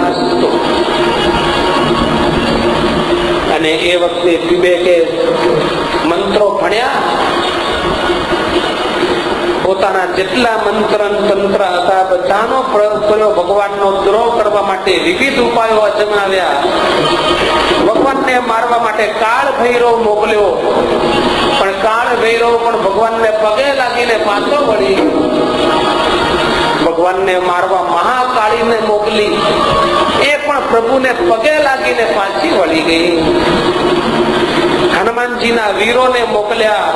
અને એ વખતે વિવેકે મંત્રો ભણ્યા. પોતાના જેટલા મંત્ર તંત્ર હતા બધાનો પ્રયોગ કર્યો. ભગવાનનો દ્રોહ કરવા માટે વિવિધ ઉપાયો અજમાવ્યા. ભગવાનને મારવા માટે કાળ ભૈરવ મોકલ્યો, પણ કાળ ભૈરવ પણ ભગવાનને પગે લાગીને પાછો વળી. ભગવાનને મારવા મહાકાળીને મોકલી, એ પણ પ્રભુને પગે લાગીને પાછી વળી ગઈ. હનુમાનજીના વીરોને મોકલ્યા,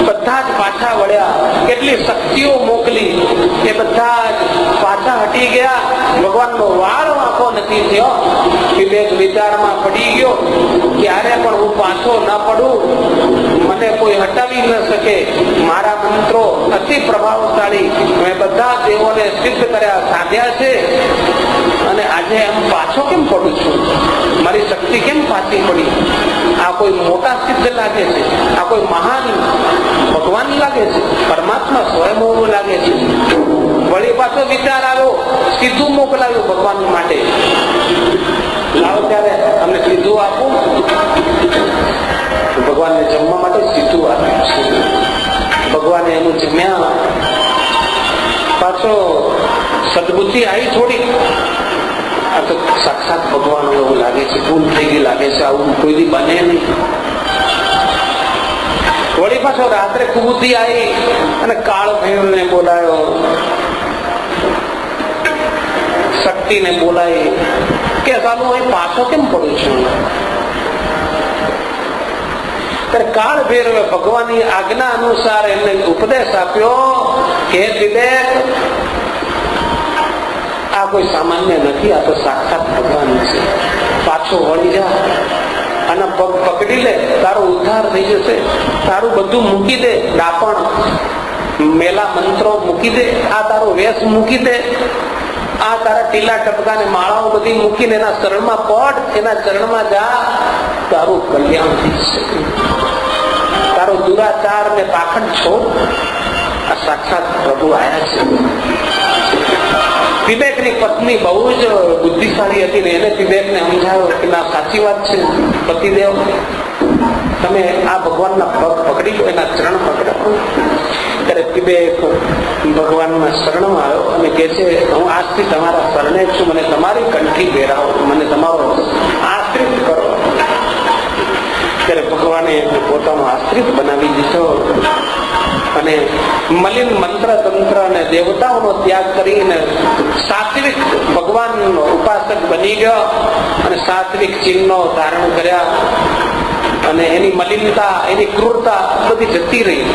બધા જ પાછા વળ્યા. કેટલી શક્તિઓ મોકલી, એ બધા જ પાછા હટી ગયા. ભગવાનનો વાળ વાંકો નથી થયો. વિવેક વિચારમાં પડી ગયો, ક્યારે પણ હું પાછો ન પડું, મને કોઈ હટાવી ન શકે. મારા મંત્રો અતિ પ્રભાવશાળી, મેં બધા દેવોને સિદ્ધ કર્યા, સાધ્યા છે, અને આજે એમ પાછો કેમ પડું છું? મારી શક્તિ કેમ પાછી પડી? આ કોઈ મોટા સિદ્ધ લાગે છે, આ કોઈ મહાન ભગવાન લાગે છે, પરમાત્મા સ્વયંભૂ લાગે છે. વળી પાછો વિચાર આવ્યો, સીધું મોકલાવ્યું ભગવાન માટે. લાવો ત્યારે અમને સીધું આપું. ભગવાનને જમવા માટે સીધું આપ્યું છે. ભગવાને એનું જમ્યા. પાછો સદબુદ્ધિ આવી થોડી. આ તો સાક્ષાત ભગવાન એવું લાગે છે, ભૂલ થઈ ગઈ લાગે છે, આવું કોઈ દી બને નહીં. વળી પાછો રાત્રે કુબુદ્ધિ આવી અને કાળ ભૈરવને બોલાયો. શક્તિને બોલાય કે સાલું અહીં પાછો કેમ પડું છું? કાળ ભૈરવે ભગવાનની આજ્ઞા અનુસાર એમને ઉપદેશ આપ્યો કે વિવેક, આ કોઈ સામાન્ય નથી, આ તો સાક્ષાત ભગવાન છે. પાછો વળી જા, આના પગ પકડી લે, તારો ઉદ્ધાર થઈ જશે. તારું બધું મૂકી દે, ડાપણ મેલા મંત્રો મૂકી દે, આ તારો વેશ મૂકી દે, આ તારા ટીલા ટપકા ને માળાઓ બધી મૂકીને એના શરણમાં પડ, એના ચરણમાં જા, તારું કલ્યાણ થઈ શકે. તારો દુરાચાર ને પાખંડ છોડ. આ સાક્ષાત પ્રભુ આયા છે. વિવેકની પત્ની બહુ જ બુદ્ધિશાળી હતી ને એને વિવેકને સમજાવ્યો કે ના, સાચી વાત છે પતિદેવ, તમે આ ભગવાનના પગ પકડી લો, એના ચરણ પકડો. ત્યારે વિવેક ભગવાનના શરણમાં આવ્યો અને કે છે, હું આજથી તમારા શરણે છું, મને તમારી કંઠી પહેરાવો, મને તમારો આશ્રિત કરો. ત્યારે ભગવાને પોતાનો આશ્રિત બનાવી દીધો અને મલિન મંત્ર તંત્ર અને દેવતાઓનો ત્યાગ કરીને સાત્વિક ભગવાનનો ઉપાસક બની ગયો અને સાત્વિક ચિહ્નો ધારણ કર્યા અને એની મલિનતા, એની ક્રૂરતા બધી જતી રહી.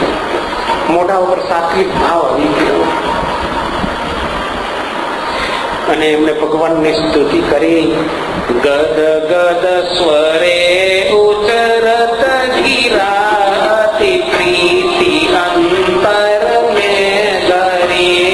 મોઢા ઉપર સાત્વિક ભાવ આવી ગયો અને એમને ભગવાનની સ્તુતિ કરી. ગદ ગદ સ્વરે ઉચરત ગિરાતિ પ્રીતિ અંતર મે ગરી.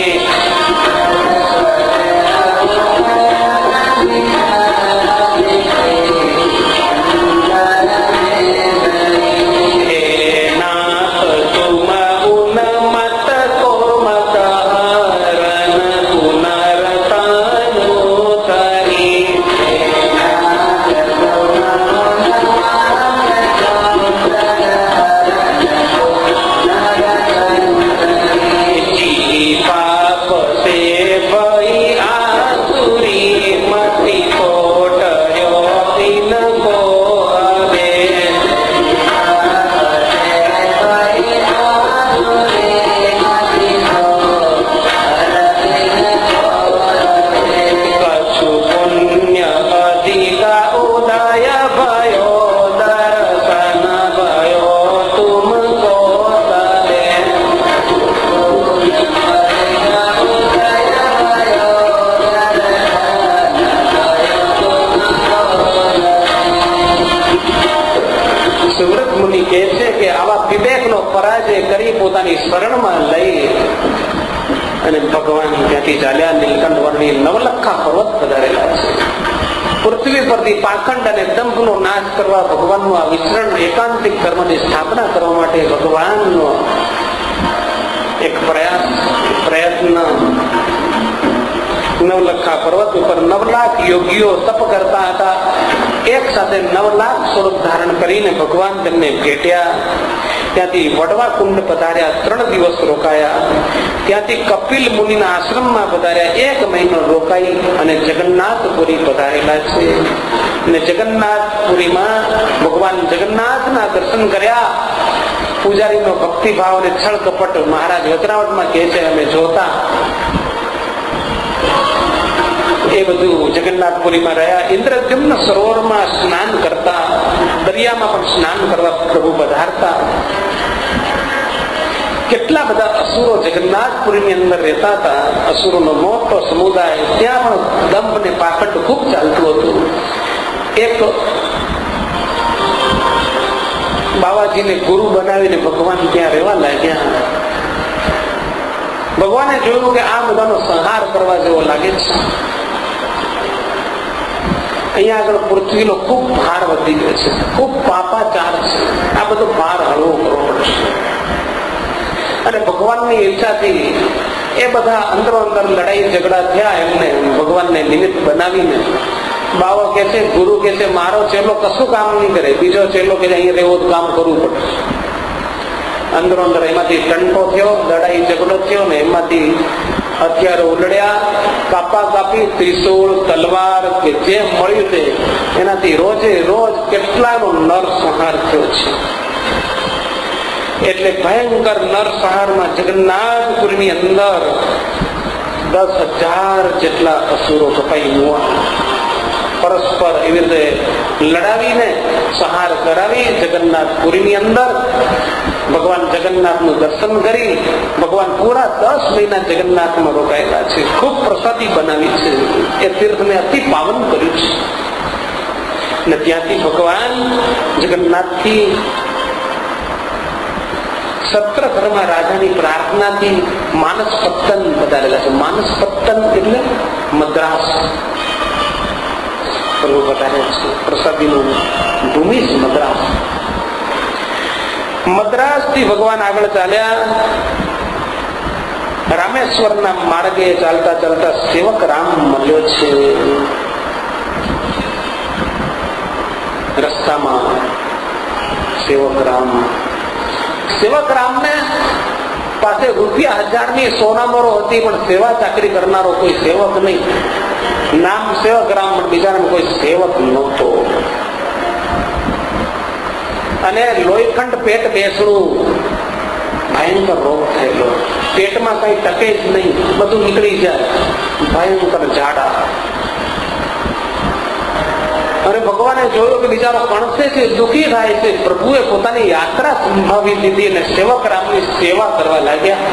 પોતાની શરણમાં લઈ અને ભગવાન ત્યાંથી ચાલ્યા. નીલકંઠ વર્ણિ નવલખા પર્વત પધારેલા છે. પૃથ્વી પરથી પાખંડ અને દંભનો નાશ કરવા ભગવાનનું આ વિચરણ, એકાંતિક ધર્મની સ્થાપના કરવા માટે ભગવાનનો એક પ્રયત્ન. નવલખા પર્વત ઉપર 9 લાખ યોગીઓ તપ કરતા હતા. એક સાથે 9 લાખ સ્વરૂપ ધારણ કરીને ભગવાન તેમને ભેટ્યા. ત્યાંથી વડવા કુંડ પધાર્યા, 3 દિવસ રોકાયા. ત્યાંથી કપિલ મુનિના આશ્રમમાં પધાર્યા, 1 મહિનો રોકાઈ અને જગન્નાથપુરી પધારેલા છે. અને જગન્નાથપુરીમાં ભગવાન જગન્નાથના દર્શન કર્યા. પૂજારીનો ભક્તિભાવ અને છળ કપટ મહારાજ વચનાવટમાં કહે છે, અમે જોતા. એ બધું જગન્નાથપુરીમાં રહ્યા. ઇન્દ્રદ્યુમ્ન સરોવરમાં સ્નાન કરતા, દરિયામાં પણ સ્નાન કરવા પ્રભુ પધારતા. કેટલા બધા અસુરો જગન્નાથપુરીની અંદર રહેતા હતા. અસુરોનો મોટો સમુદાય. ત્યાં પણ દંભ ને પાખંડ ખૂબ ચાલતું હતું. એક બાવાજીને ગુરુ બનાવીને ભગવાન ત્યાં રહેવા લાગ્યા. ભગવાને જોયું કે આ બધાનો સંહાર કરવા જેવો લાગે છે. અહીંયા આગળ પૃથ્વીનો ખૂબ ભાર વધી ગયો છે, ખૂબ પાપાચાર છે. આ બધો ભાર હળવો કરવો પડશે. અને ભગવાનની ઈચ્છાથી એ બધા અંદરો અંદર લડાઈ ઝઘડા થયા. એમને ભગવાનને નિમિત્ત બનાવીને બાવા કે છે, ગુરુ કે છે, મારો ચેલો કશું કામ નહીં કરે, બીજો ચેલો કે અહીં રહેવો કામ કરવું પડશે. અંદરો અંદર એમાંથી ટંટો થયો, લડાઈ ઝઘડો થયો ને એમાંથી હથિયારો ઉલડ્યા. કાપા કાપી, ત્રિશૂળ, તલવાર કે જે મળ્યું તે એનાથી રોજે રોજ કેટલાનો નરસંહાર થયો છે. એટલે ભયંકર નરસંહારમાં જગન્નાથપુરીની અંદર 10,000 જેટલા અસુરો કપાઈ મુવા પરસ્પર એવી રીતે લડાવીને સંહાર કરાવી જગન્નાથપુરીની અંદર ભગવાન જગન્નાથનું દર્શન કરી ભગવાન પૂરા 10 મહિના જગન્નાથમાં રોકાયેલા છે. ખૂબ પ્રસાદી બનાવી છે. એ તીર્થને અતિ પાવન કર્યું છે. અને ત્યાંથી ભગવાન જગન્નાથથી સત્રધર્મા રાજાની પ્રાર્થનાથી માનસ પત્તન પધારેલા છે. માનસ પત્તન એટલે મદ્રાસ બતાવે છે. પ્રસાદીનું ભૂમિ છે મદ્રાસ. મદ્રાસ થી ભગવાન આગળ ચાલ્યા. રામેશ્વરના માર્ગે ચાલતા ચાલતા સેવક રામ મળ્યો છે. રસ્તામાં સેવક રામને પાસે ₹1000ની સોનામરો હતી, પણ સેવા ચાકરી કરનારો કોઈ સેવક નહીં. નામ સેવક રામ, પણ બીજાના કોઈ સેવક નહોતો. અને લોહીખંડ પેટ બેસણું, ભયંકર રોગ થયેલો. પેટમાં કઈ ટકે જ નહીં, બધું નીકળી જાય. ભયંકર ઝાડા. અને ભગવાને જોયું કે બિચારો કણસે છે, દુઃખી થાય છે. પ્રભુએ પોતાની યાત્રા સંભાવી લીધી અને સેવક રામની સેવા કરવા લાગ્યા.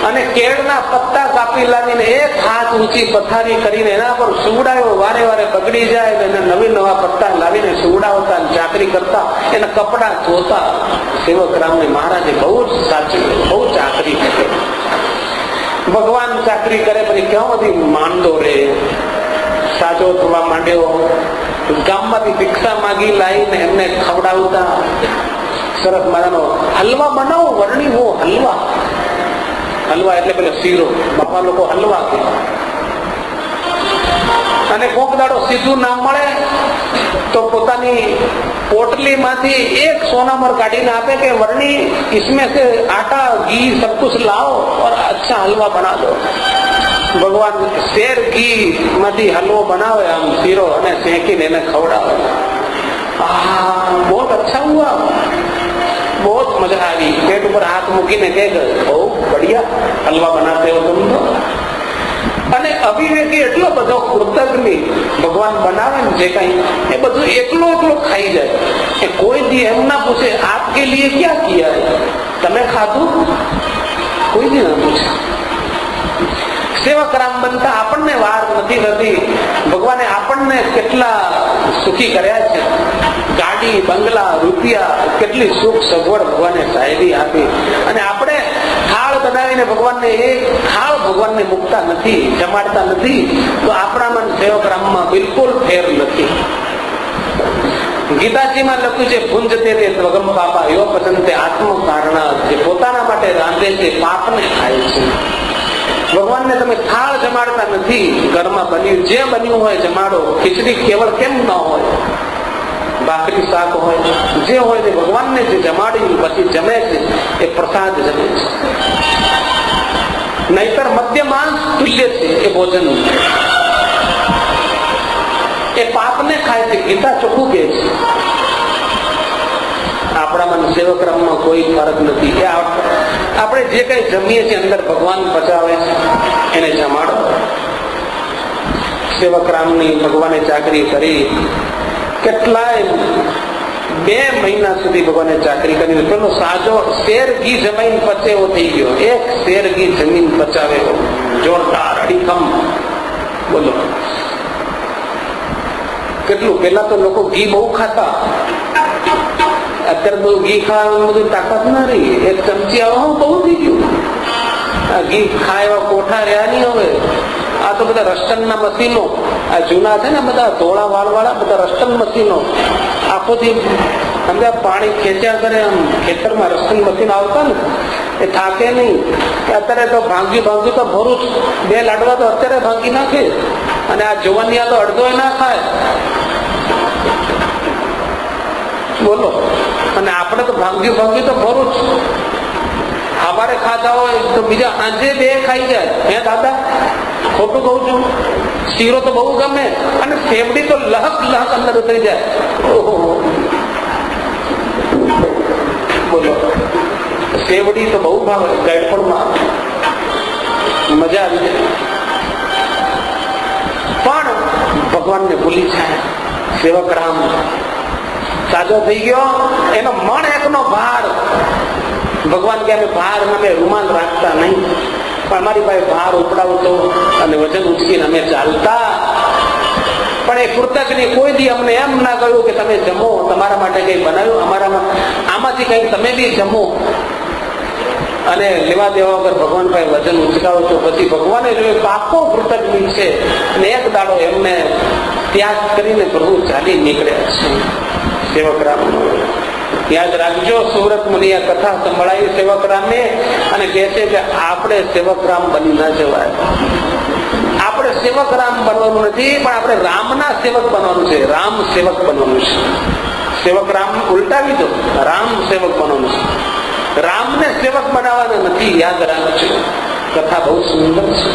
અને કેળના પત્તા કાપી લાવીને એક હાથ ઊંચી પથારી કરીને એના પર સુવડાયો. વારે વારે બગડી જાય એને નવી નવા પત્તા લાવીને સુવડાવતા, ચાકરી કરતા, એના કપડા ધોતા. સેવક રામને મહારાજે બહુ જ સાચવી, બહુ ચાકરી કરી. ભગવાન ચાકરી કરે પછી ક્યાં બધી માંડો રે, સાજો થવા માંડ્યો. ગામમાંથી ભિક્ષા માગી લાવીને એમને ખવડાવતા. સરસ મજાનો હલવા બનાવો, વર્ણી હો હલવા. હલવા એટલે પેલો શીરો, બાપા લોકો હલવા કે. અને કોક દાડો સીધું ના મળે તો પોતાની પોટલી માંથી એક સોનામર કાઢીને આપે કે વર્ણી इसमें से आटा घी सब कुछ लाओ और अच्छा हलवा बना दो. ભગવાન શેર ઘી માંથી હલવો બનાવે, આમ શીરો, અને શેકીને એને ખવડાવે. બહુ અચ્છા હુઆ, બહુ મજા આવી. પેટ ઉપર હાથ મૂકીને કે બહુ બઢિયા હલવા બનાતે હો તુમ તો. અને અવિવેકી એટલો બધો કૃતજ્ઞ, ભગવાન બનાવે ને જે કઈ એ બધું એકલો ખાઈ જાય. એ કોઈ દી એમ ના પૂછે આપકે લીએ ક્યાં કિયા, તમે ખાધું? કોઈ દી ના પૂછે. સેવક રામ બનતા આપણને વાર નથી થતી. ભગવાને આપણને કેટલા સુખી કર્યા છે. ગાડી, બંગલા, રૂપિયા, કેટલી સુખ સગવડ ભગવાને સાહેબી આપી. અને આપણે થાળ બનાવીને ભગવાનને એક થાળ ભગવાનને મૂકતા નથી, જમાડતા નથી. તો આપણામાં સેવક રામમાં બિલકુલ ફેર નથી. ગીતાજીમાં લખ્યું છે ભુંજતે તે ત્વગમ પાપા યો પચંતે આત્મ કારણા. જે પોતાના માટે રાંધે છે પાપને ખાય છે. ભગવાનને તમે થાળ જમાડતા નથી. ઘરમાં બન્યું જે બન્યું હોય જમાડો. ખીચડી કેવળ કેમ ન હોય, ભાખરી શાક હોય, જે હોય તે ભગવાનને જે જમાડી પછી જમે છે એ પ્રસાદ જમે છે. નહીતર મધ્ય માંસ તુલ્ય છે એ ભોજન, એ પાપને ખાય છે. ગીતા ચોખ્ખું કહે છે. આપણામાં સેવક રામમાં કોઈ ફરક નથી. એ આપણે જે કઈ જમીએ છીએ અંદર ભગવાન પચાવે છે, એને જમાડો. સેવક રામની ભગવાને ચાકરી કરી. કેટલાય 2 મહિના સુધી ભગવાને ચાકરી કરી. પેલો સાજો શેર ઘી જમીન પચે એવો થઈ ગયો. એક શેર ઘી જમીન પચાવે એવો જોરદાર અડીખમ. બોલો કેટલું. પેલા તો લોકો ઘી બહુ ખાતા, અત્યારે બધું ઘી ખાવાનું બધું તાકાત ના રહી. એક ચમચી આવો બહુ થઈ ગયું. આ ઘી ખાય એવા કોઠા રહ્યા નહીં હવે. આ તો બધા રસ્ટનના મશીનો, આ જૂના છે ને બધા ધોળા વાળ વાળા બધા રસ્ટન મશીનો, આખોથી અંદર પાણી ખેંચ્યા કરે. આમ ખેતરમાં રસ્ટન મશીન આવતા ને એ થાકે નહીં. અત્યારે તો ભાંગ્યું તો ભરું જ. 2 લાડવા તો અત્યારે ભાંગી નાખે. અને આ જુવાનિયા તો અડધો ના ખાય. બોલો. અને આપણે તો ભાંગ્યું તો ભરું જ. સવારે ખાતા હોય તો બીજા સાંજે 2 ખાઈ જાય. હે દાદા ખોટું કઉ છું? શીરો તો બહુ ગમે, અને સેવડી તો લહક અંદર ઉતરી જાય. ઓહો બોલો. સેવડી તો બહુ ભાવે ગળપણમાં. મજા આવી જાય. પણ ભગવાનને ભૂલી જાય. સેવક રામ સાજો થઈ ગયો, એનો મણ એકનો ભાર. ભગવાન કે અમે ભાર અમે રૂમાલ રાખતા નહીં, પણ અમારી પાસે ભાર ઉપડાવતો અને વજન ઉચકીને અમે ચાલતા. પણ એ કૃતજ્ઞ કોઈ દી અમને એમ ના કહ્યું કે તમે જમો, તમારા માટે કઈ બનાવ્યું, અમારામાં આમાંથી કઈ તમે બી જમો. અને લેવા દેવા વગર ભગવાન પાસે વજન ઉચકાવો તો પછી ભગવાને જોયું પાકો કૃતજ્ઞ છે. અને એક દાડો એમને ત્યાગ કરીને પ્રભુ ચાલી નીકળ્યા છે. સેવક રામ યાદ રાખજો, સુરત મુનિએ કથા સંભળાવી સેવક રામને અને કહે છે કે આપણે સેવક રામ બની ના જવાય. આપણે સેવક રામ બનવાનું નથી, પણ આપણે રામના સેવક બનવાનું છે. રામ સેવક બનવાનું છે. સેવક રામ ઉલટાવી દો, રામ સેવક બનવાનું છે. રામને સેવક બનાવવાના નથી. યાદ રાખજો, કથા બહુ સુંદર છે.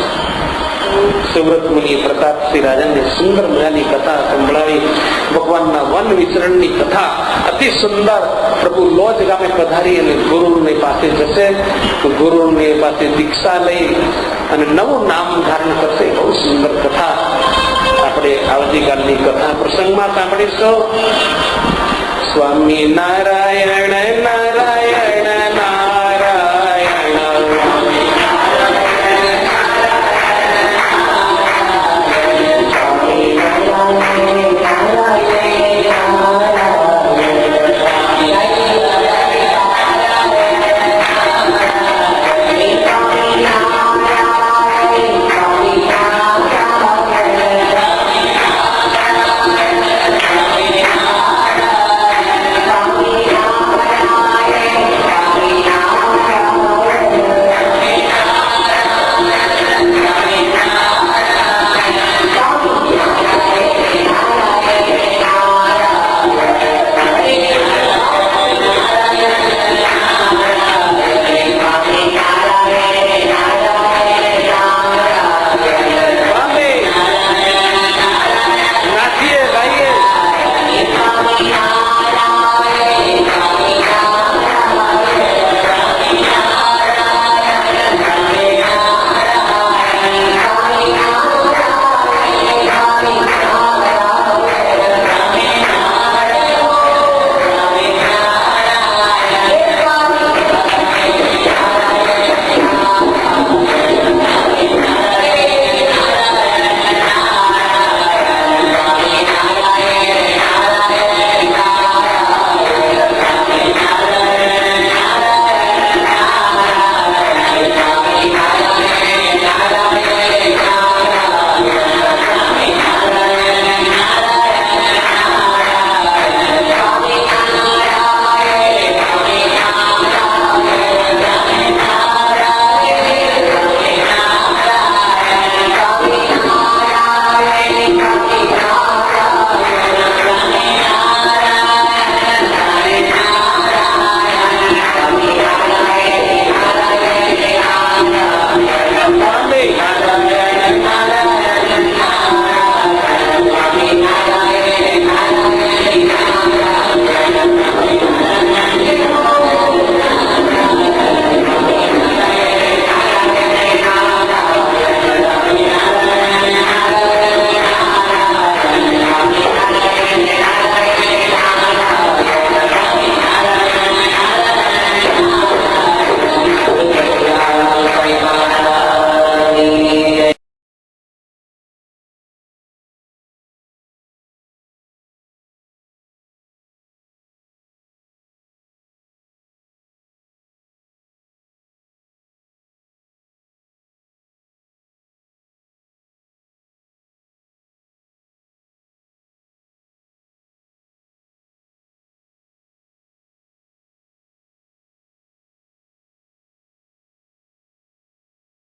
સુરત મુનિ પ્રતાપસિંહ રાજાને સુંદર મજાની કથા સંભળાવી. ભગવાનના વન વિચરણની કથા અતિ સુંદર. પ્રભુ લોજ ગામે પધારી અને ગુરુની પાસે જશે, ગુરુની પાસે દીક્ષા લઈ અને નવું નામ ધારણ કરશે. બહુ સુંદર કથા આપણે આવતીકાલની કથા પ્રસંગમાં સાંભળીશું. સ્વામી નારાયણ